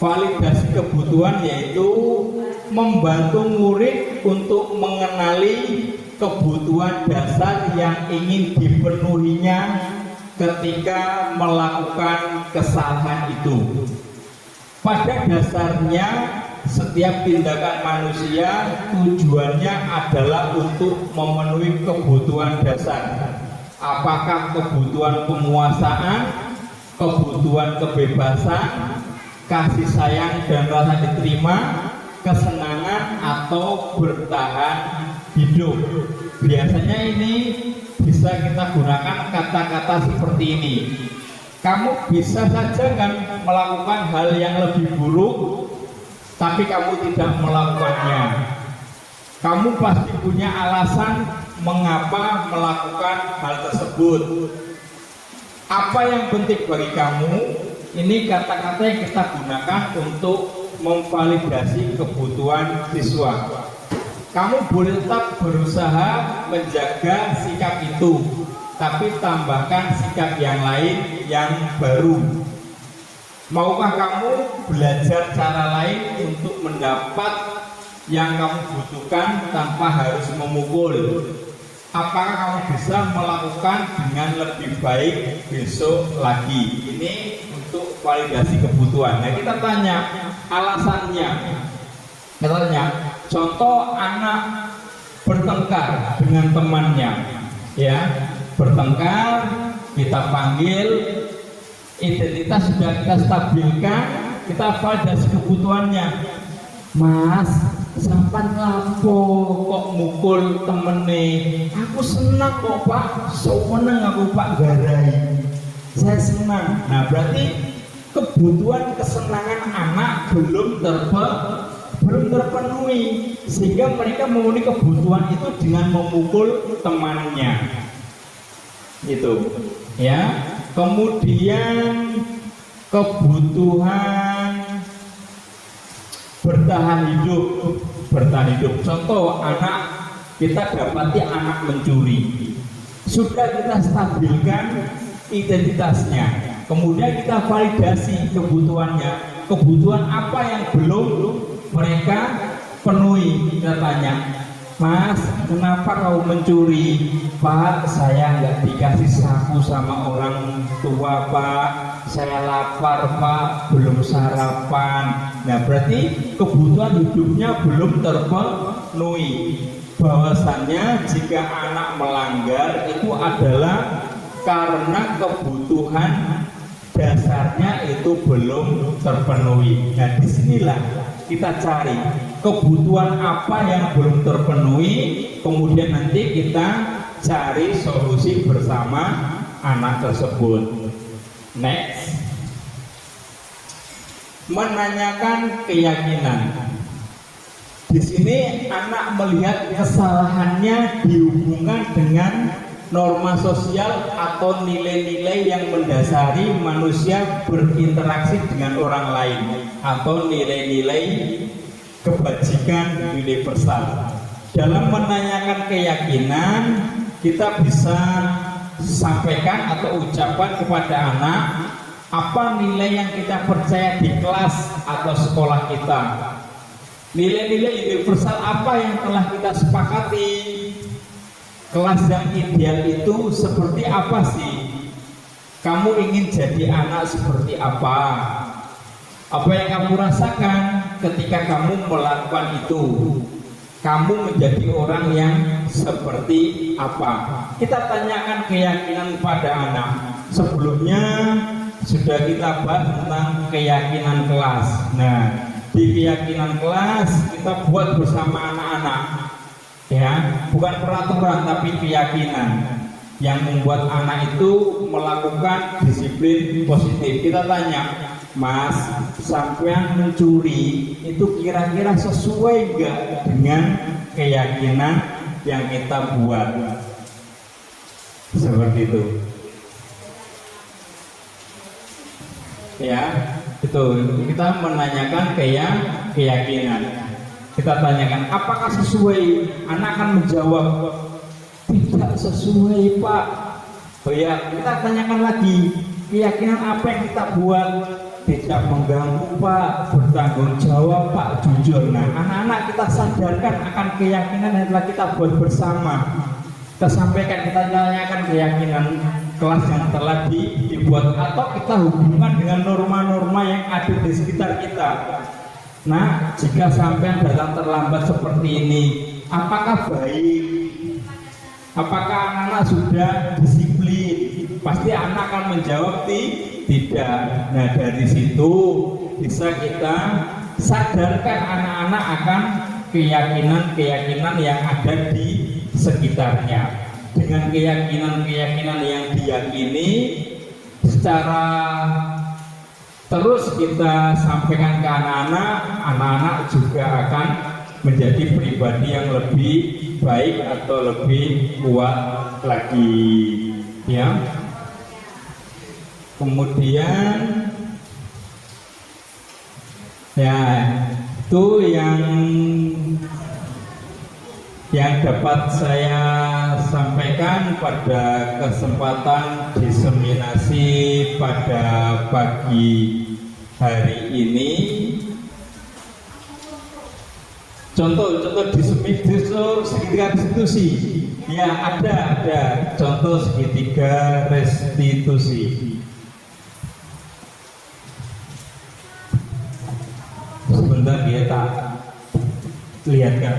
Validasi kebutuhan yaitu membantu murid untuk mengenali kebutuhan dasar yang ingin dipenuhinya ketika melakukan kesalahan itu. Pada dasarnya setiap tindakan manusia tujuannya adalah untuk memenuhi kebutuhan dasar. Apakah kebutuhan penguasaan, kebutuhan kebebasan, kasih sayang dan rasa diterima, kesenangan, atau bertahan hidup. Biasanya ini bisa kita gunakan kata-kata seperti ini. Kamu bisa saja kan melakukan hal yang lebih buruk, tapi kamu tidak melakukannya. Kamu pasti punya alasan mengapa melakukan hal tersebut. Apa yang penting bagi kamu? Ini kata-kata yang kita gunakan untuk memvalidasi kebutuhan siswa. Kamu boleh tetap berusaha menjaga sikap itu, tapi tambahkan sikap yang lain yang baru. Maukah kamu belajar cara lain untuk mendapat yang kamu butuhkan tanpa harus memukul? Apakah kamu bisa melakukan dengan lebih baik besok lagi? Ini untuk validasi kebutuhan. Nah, kita tanya alasannya. Kita tanya, contoh anak bertengkar dengan temannya, ya, bertengkar, kita panggil, identitas sudah kita stabilkan, kita validasi kebutuhannya. Mas, sampan lapo kok mukul temene? Aku senang kok Pak, seneng aku Pak garai. Saya senang. Nah, berarti kebutuhan kesenangan anak belum terpenuhi, sehingga mereka memenuhi kebutuhan itu dengan memukul temannya. Itu, ya. Kemudian kebutuhan bertahan hidup. Contoh, anak kita dapati anak mencuri, sudah kita stabilkan identitasnya, kemudian kita validasi kebutuhannya. Kebutuhan apa yang belum mereka penuhi? Kita tanya, Mas, kenapa kau mencuri? Pak, saya nggak dikasih saku sama orang tua, Pak. Saya lapar, Pak, belum sarapan. Nah, berarti kebutuhan hidupnya belum terpenuhi. Bahwasannya jika anak melanggar itu adalah karena kebutuhan dasarnya itu belum terpenuhi. Nah, disinilah kita cari kebutuhan apa yang belum terpenuhi, kemudian nanti kita cari solusi bersama anak tersebut. Next, menanyakan keyakinan. Di sini anak melihat kesalahannya dihubungkan dengan norma sosial atau nilai-nilai yang mendasari manusia berinteraksi dengan orang lain, atau nilai-nilai kebajikan universal. Dalam menanyakan keyakinan, kita bisa sampaikan atau ucapkan kepada anak apa nilai yang kita percaya di kelas atau sekolah kita. Nilai-nilai universal apa yang telah kita sepakati? Kelas yang ideal itu seperti apa sih? Kamu ingin jadi anak seperti apa? Apa yang kamu rasakan ketika kamu melakukan itu? Kamu menjadi orang yang seperti apa? Kita tanyakan keyakinan pada anak. Sebelumnya sudah kita bahas tentang keyakinan kelas. Nah, di keyakinan kelas kita buat bersama anak-anak, ya, bukan peraturan tapi keyakinan yang membuat anak itu melakukan disiplin positif. Kita tanya, Mas, sampean mencuri itu kira-kira sesuai nggak dengan keyakinan yang kita buat? Seperti itu. Ya, itu kita menanyakan keyakinan. Kita tanyakan, apakah sesuai? Anak akan menjawab, tidak sesuai, Pak. Oh ya, kita tanyakan lagi, keyakinan apa yang kita buat? Tidak mengganggu, Pak, bertanggung jawab, Pak, jujur. Nah, anak-anak kita sadarkan akan keyakinan yang telah kita buat bersama. Kita sampaikan, kita tanyakan keyakinan kelas yang telah dibuat, atau kita hubungkan dengan norma-norma yang ada di sekitar kita. Nah, jika sampai datang terlambat seperti ini, apakah baik? Apakah anak-anak sudah disiplin? Pasti anak akan menjawab tidak. Nah, dari situ bisa kita sadarkan anak-anak akan keyakinan-keyakinan yang ada di sekitarnya. Dengan keyakinan-keyakinan yang diyakini secara terus kita sampaikan ke anak-anak, anak-anak juga akan menjadi pribadi yang lebih baik atau lebih kuat lagi, ya. Kemudian ya, itu yang dapat saya sampaikan pada kesempatan diseminasi pada pagi hari ini. Contoh diseminasi segitiga restitusi. Ya, ada contoh segitiga restitusi. Sebentar kita lihatkan.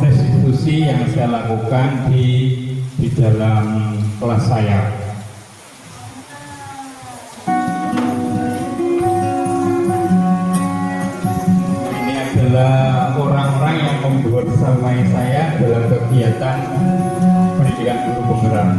Restitusi yang saya lakukan di dalam kelas saya. Ini adalah orang-orang yang membersamai saya dalam kegiatan pendidikan guru penggerak.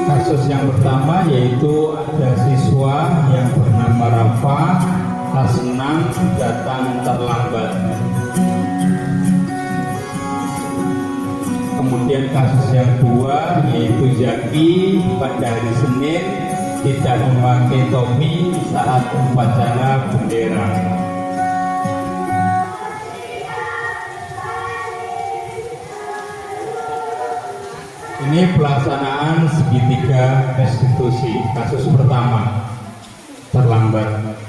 Kasus yang pertama yaitu ada siswa yang bernama Rafa kelas 6 datang terlambat. Kemudian kasus yang kedua yaitu Zaki pada hari Senin tidak memakai topi saat upacara bendera. Ini pelaksanaan segitiga restitusi. Kasus pertama terlambat.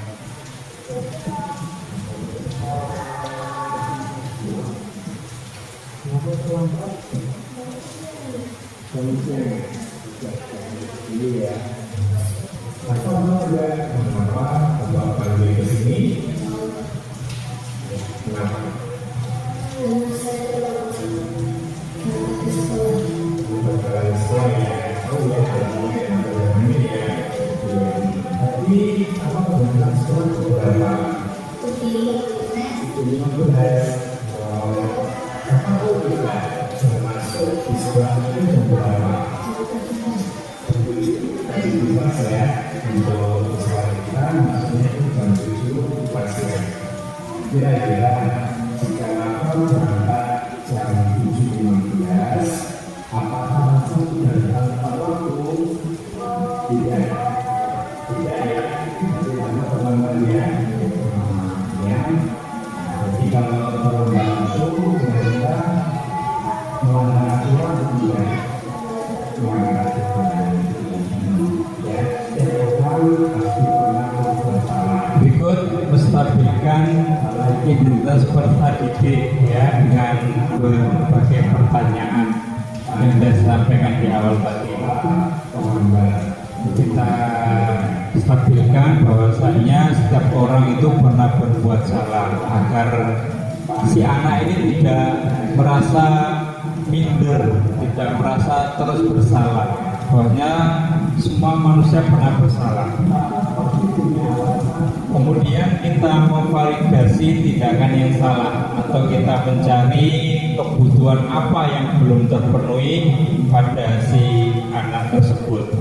Kira-kira jika lapor berangkat jam 7.15, apakah langsung sudah datang waktu? Tidak ya, tidak terlambat ya. Jadi kalau terlambat itu kita melanggar aturan tidak melanggar aturan. Ya, setiap hari pasti pernah bersalah. Berikut menstabilkan integritas peserta didik ya dengan berbagai pertanyaan yang saya sampaikan di awal tadi. Kita stabilkan bahwasanya setiap orang itu pernah berbuat salah agar si anak ini tidak merasa minder, tidak merasa terus bersalah. Bahwasanya semua manusia pernah bersalah. Kemudian kita memvalidasi tindakan yang salah atau kita mencari kebutuhan apa yang belum terpenuhi pada si anak tersebut.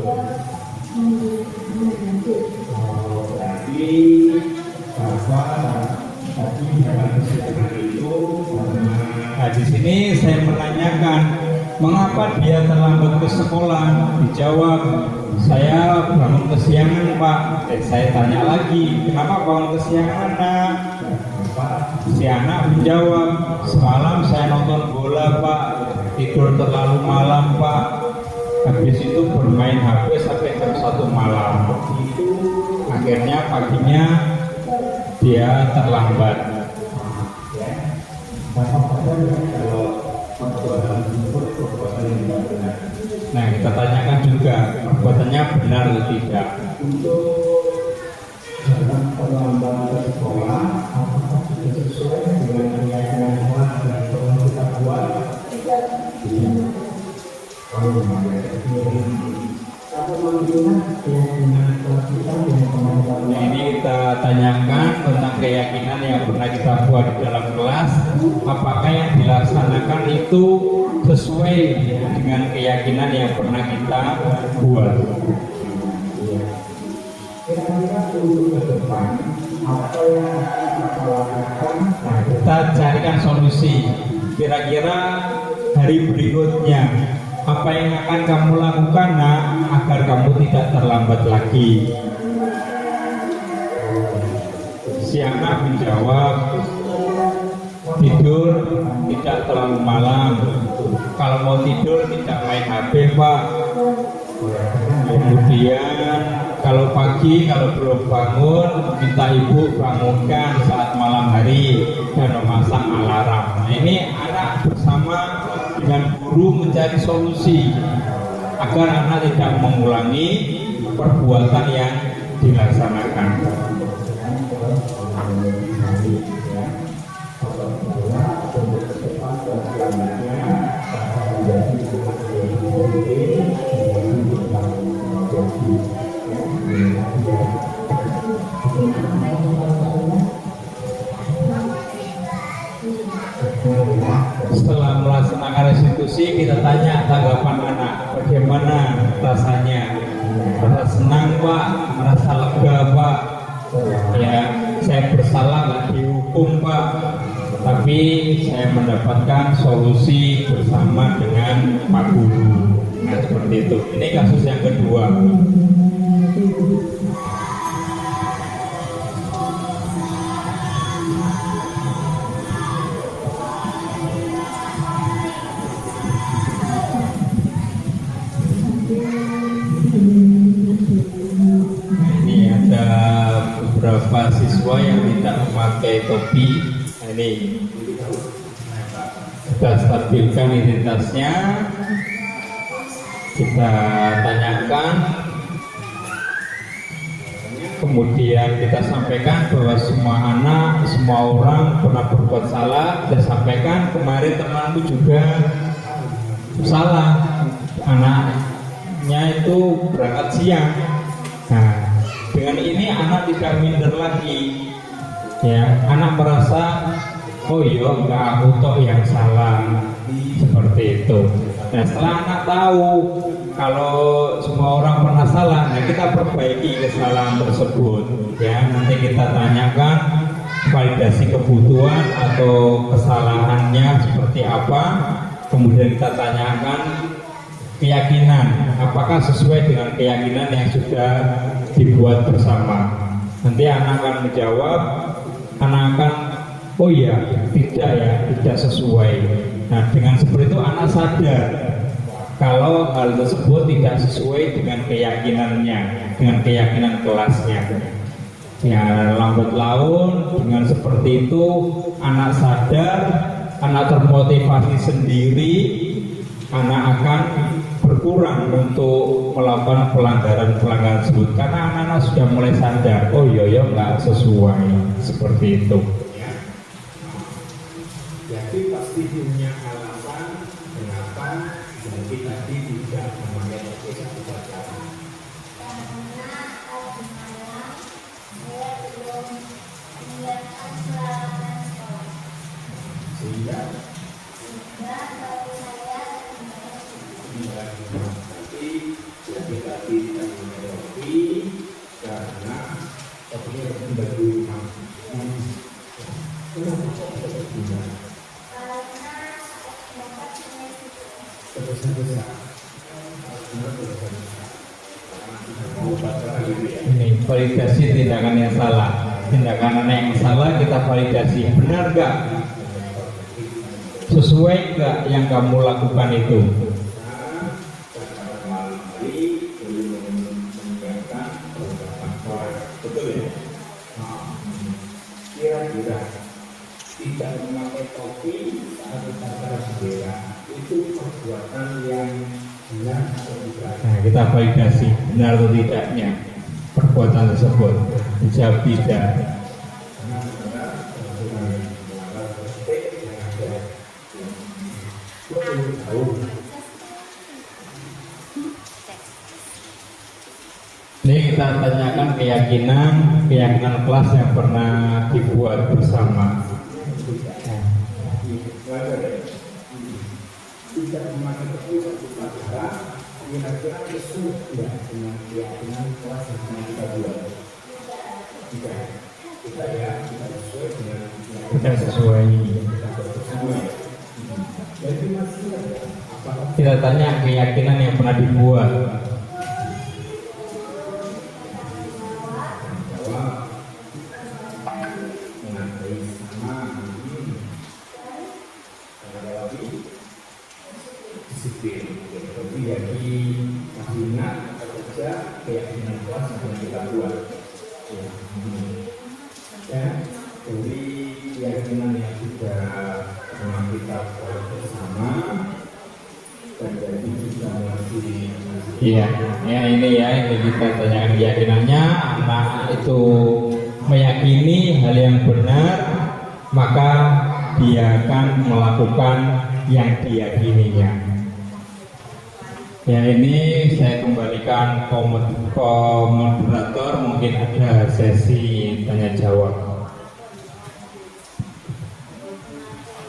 Berarti nah, di sini saya menanyakan mengapa dia terlambat ke sekolah. Dijawab, saya bangun kesiangan Pak. Saya tanya lagi, kenapa bangun kesiangan Nak? Si anak menjawab, semalam saya nonton bola Pak, tidur terlalu malam Pak, habis itu bermain HP sampai jam 1 malam. Akhirnya paginya dia terlambat. Nah, kita tanyakan juga perbuatannya benar atau tidak. Untuk dalam pengembangan ke sekolah, apakah sudah sesuai dengan keyakinan kelas dan yang kita buat? Kalau nah, ini kita tanyakan tentang keyakinan yang pernah kita buat di dalam kelas, apakah yang dilaksanakan itu sesuai dengan keyakinan yang pernah kita buat. Kira-kira untuk ke depan apa yang kita lakukan kita carikan solusi. Kira-kira hari berikutnya apa yang akan kamu lakukan agar kamu tidak terlambat lagi. Si anak menjawab, tidur tidak terlalu malam. Kalau mau tidur tidak main HP, Pak. Kemudian kalau pagi, kalau belum bangun, minta ibu bangunkan saat malam hari dan memasang alarm. Nah, ini anak bersama dengan guru mencari solusi agar anak tidak mengulangi perbuatan yang dilaksanakan. Setelah melaksanakan restitusi, kita tanya tanggapan anak, bagaimana rasanya? Merasa senang, Pak, merasa lega, Pak. Ya, saya bersalah nggak dihukum, Pak, tapi saya mendapatkan solusi bersama dengan Pak Guru. Nah, seperti itu. Ini kasus yang kedua. Ini ada beberapa siswa yang tidak memakai topi. Nah, ini kita stabilkan identitasnya, kita tanyakan, kemudian kita sampaikan bahwa semua anak, semua orang pernah berbuat salah. Kita sampaikan kemarin temanmu juga salah, anaknya itu berangkat siang. Nah, dengan ini anak tidak minder lagi, ya. Anak merasa, oh iya, enggak aku toh yang salah, seperti itu. Nah, setelah anak tahu kalau semua orang pernah salah, nah kita perbaiki kesalahan tersebut, ya. Nanti kita tanyakan validasi kebutuhan atau kesalahannya seperti apa, kemudian kita tanyakan keyakinan, apakah sesuai dengan keyakinan yang sudah dibuat bersama. Nanti anak akan menjawab, anak akan, oh iya, tidak ya, tidak sesuai. Nah, dengan seperti itu anak sadar kalau hal tersebut tidak sesuai dengan keyakinannya, dengan keyakinan kelasnya. Ya, lambat laun dengan seperti itu anak sadar, anak termotivasi sendiri, anak akan berkurang untuk melakukan pelanggaran tersebut karena anak-anak sudah mulai sadar, oh iya nggak sesuai, seperti itu. Jadi pasti punya alasan kenapa jadi tadi tidak memakai topi satu pacaran. Sehingga tapi jadi tadi tidak memakai topi karena topinya membagi rumah. Kenapa kok tidak? Ini validasi tindakan yang salah. Tindakan anak yang salah kita validasi, benar nggak? Sesuai nggak yang kamu lakukan itu? Betul ya? Kira-kira tidak memakai topi saat upacara bendera itu perbuatan yang benar atau tidak? Nah, kita validasi benar atau tidaknya perbuatan tersebut. Dijawab tidak. Ini kita tanyakan keyakinan kelas yang pernah dibuat bersama. Tidak memakai topi satu pacara, kira-kira sesuai dengan keyakinan kelas yang pernah kita buat. Tidak, kita sesuai dengan Kita sesuai. Kita tanya keyakinan yang pernah dibuat. Keyakinan kuat yang kita buat. Ya, dari keyakinan yang sudah pernah kita buat bersama dan jadi juga masih. Iya, ya ini kita tanyakan keyakinannya. Anak itu meyakini hal yang benar, maka dia akan melakukan yang diyakininya. Ya, ini saya kembalikan ke moderator, mungkin ada sesi tanya jawab.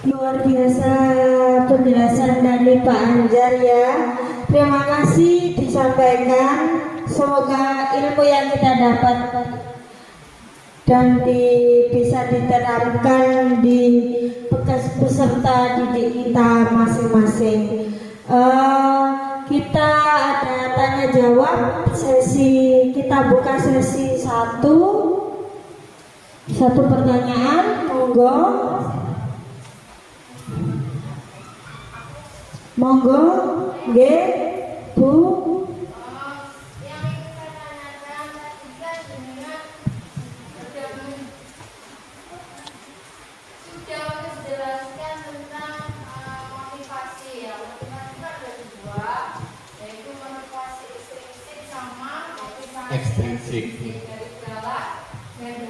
Luar biasa penjelasan dari Pak Anjar ya. Terima kasih disampaikan. Semoga ilmu yang kita dapat dan bisa diterapkan di peserta didik kita masing-masing. Kita ada tanya jawab sesi, kita buka sesi satu pertanyaan, monggo nggih Bu. Ekstrinsik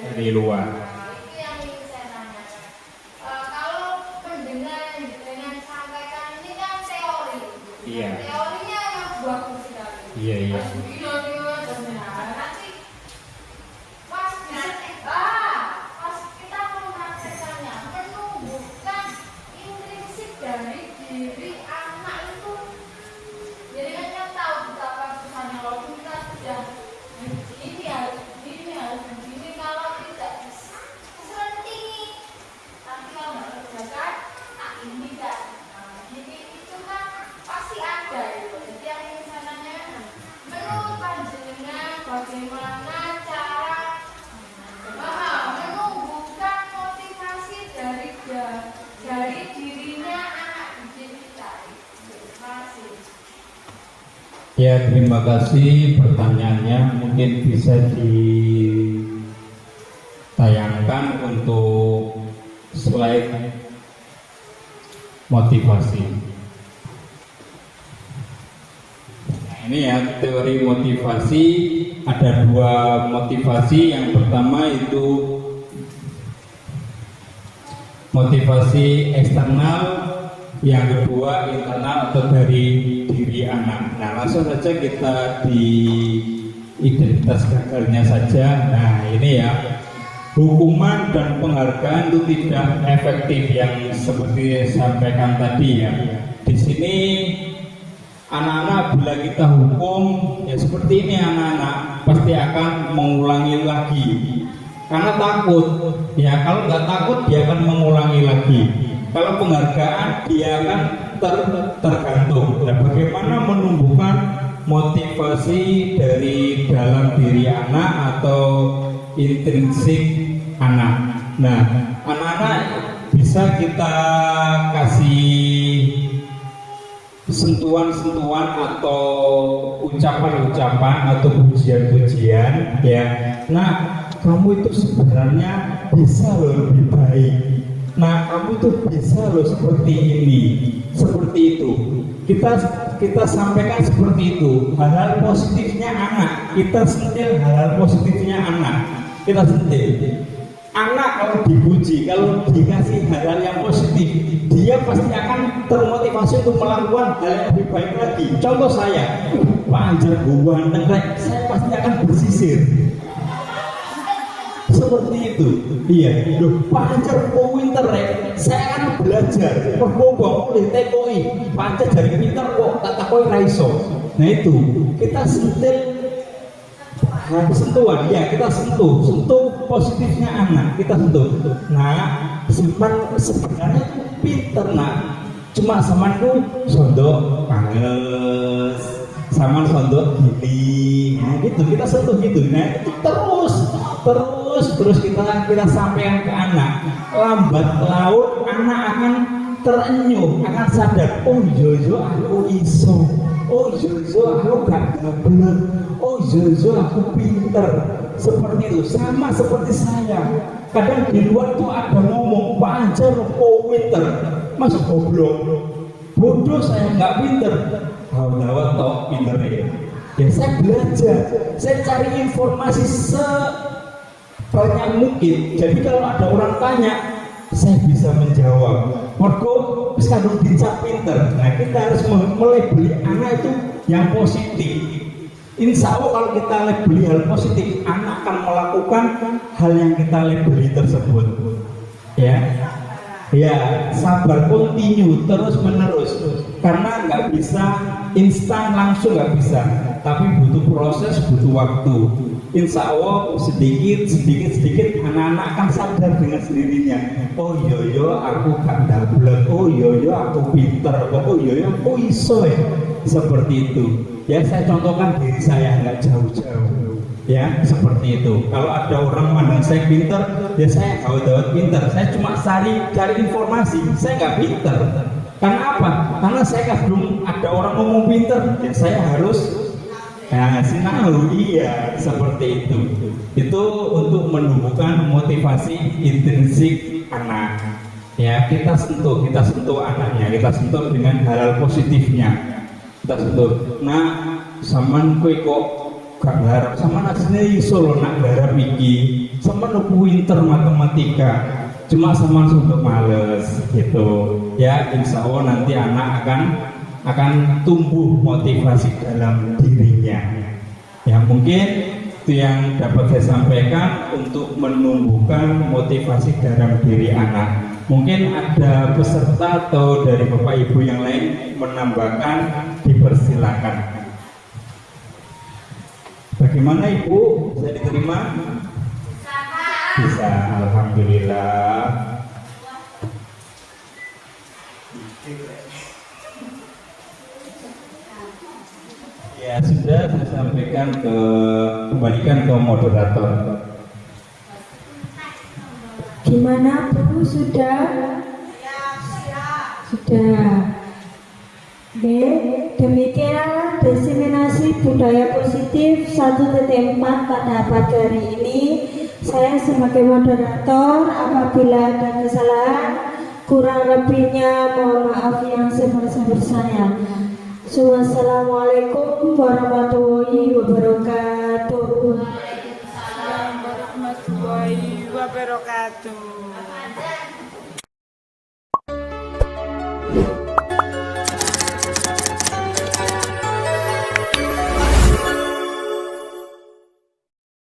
dari luar. Itu yang ingin saya tanyakan. Kalau pendengar yang dengan sampaikan ini kan teori. Iya. Teorinya yang bagus sekali. Iya. Nanti pas kita mempraktekannya menumbuhkan intrinsik dari diri anak itu. Jadi kan tahu betapa susahnya walaupun kita sudah ini harus begini, kalau tidak bisa selentingi nanti kalau nggak kerjakan ini kan jadi itu kan pasti ada itu. Jadi yang ingin saya tanyakan, menurut panjenengan bagaimana cara menumbuhkan motivasi dari dirinya anak didik kita. Terima kasih. Ya, terima kasih pertanyaannya. Mungkin bisa ditayangkan untuk slide motivasi. Nah, ini ya teori motivasi. Ada dua motivasi. Yang pertama itu motivasi eksternal, yang kedua internal atau dari diri anak. Nah, langsung saja kita di identitas gagalnya saja. Nah, ini ya, hukuman dan penghargaan itu tidak efektif yang seperti sampaikan tadi ya. Di sini anak-anak bila kita hukum ya seperti ini, anak-anak pasti akan mengulangi lagi karena takut. Ya, kalau nggak takut dia akan mengulangi lagi. Kalau penghargaan dia akan tergantung. Nah, bagaimana menumbuhkan motivasi dari dalam diri anak atau intrinsik anak? Nah, anak-anak bisa kita kasih sentuhan-sentuhan atau ucapan-ucapan atau pujian-pujian ya. Nah, kamu itu sebenarnya bisa loh lebih baik. Nah, kamu itu bisa loh seperti ini, seperti itu. Kita sampaikan seperti itu. Hal-hal positifnya anak, kita sentil hal-hal positifnya anak. Kita sentil. Anak kalau dipuji, kalau dikasih hal-hal yang positif, dia pasti akan termotivasi untuk melakukan hal yang lebih baik lagi. Contoh saya, Pak Anjar ganteng, saya pasti akan bersisir. Seperti itu, iya. Loh, Pak Anjar pinter saya akan belajar. Perbombong oleh TKI, Pak Anjar dari pinter kok, tak takoi raiso. Nah itu, kita sentuh sentuhan, ya kita sentuh positifnya anak kita sentuh. Nah, sebenarnya itu pinter nak. Cuma samanku sondok panges, saman sondok gini, nah gitu kita sentuh gitu. Nah itu terus kita sampaikan ke anak. Lambat laun anak akan terenyuh, akan sadar. Oh jojo aku iso. Oh jojo aku gak gablek. Oh jojo aku pinter. Seperti itu, sama seperti saya. Kadang di luar tuh ada ngomong, Pak Anjar kok pinter, masuk goblok, bodoh saya nggak pinter. Hawa tok pinter ya. Saya belajar, saya cari informasi sebanyak mungkin. Jadi kalau ada orang tanya, saya bisa menjawab. Mergo sekarang dicap pinter. Nah kita harus melebeli anak itu yang positif. Insya Allah kalau kita labeli hal positif, anak akan melakukan hal yang kita labeli tersebut. Ya, sabar, continue, terus menerus. Karena nggak bisa instan langsung, nggak bisa. Tapi butuh proses, butuh waktu. Insya Allah sedikit anak-anak akan sadar dengan sendirinya. Oh yo aku gak dablek. Oh yo aku pinter. Oh yo aku iso ya. Seperti itu. Ya saya contohkan diri saya nggak jauh-jauh. Ya seperti itu. Kalau ada orang mandang saya pinter, ya saya gawat pinter. Saya cuma cari informasi. Saya nggak pinter. Karena apa? Karena saya belum ada orang ngomong pinter. Ya saya harus sinau. Iya seperti itu. Itu untuk menumbuhkan motivasi intrinsik anak. Ya kita sentuh anaknya. Kita sentuh dengan hal positifnya. Kita sentuh. Nah, saman kowe kok gak garap, sama aslinya iso lho nak garap iki. Sama pinter matematika. Cuma sama sudah males gitu. Ya, insya Allah nanti anak akan tumbuh motivasi dalam dirinya. Ya mungkin itu yang dapat saya sampaikan untuk menumbuhkan motivasi dalam diri anak. Mungkin ada peserta atau dari Bapak Ibu yang lain menambahkan, dipersilakan. Bagaimana Ibu? Bisa diterima? Bisa, alhamdulillah. Ya sudah saya sampaikan kembalikan ke moderator. Gimana Bu? Sudah? Sudah. Demikian diseminasi budaya positif 1.4 pada pagi hari ini. Saya sebagai moderator, apabila ada kesalahan, kurang lebihnya mohon maaf yang sebesar-besarnya. Wassalamualaikum warahmatullahi wabarakatuh. Waalaikumsalam warahmatullahi wabarakatuh.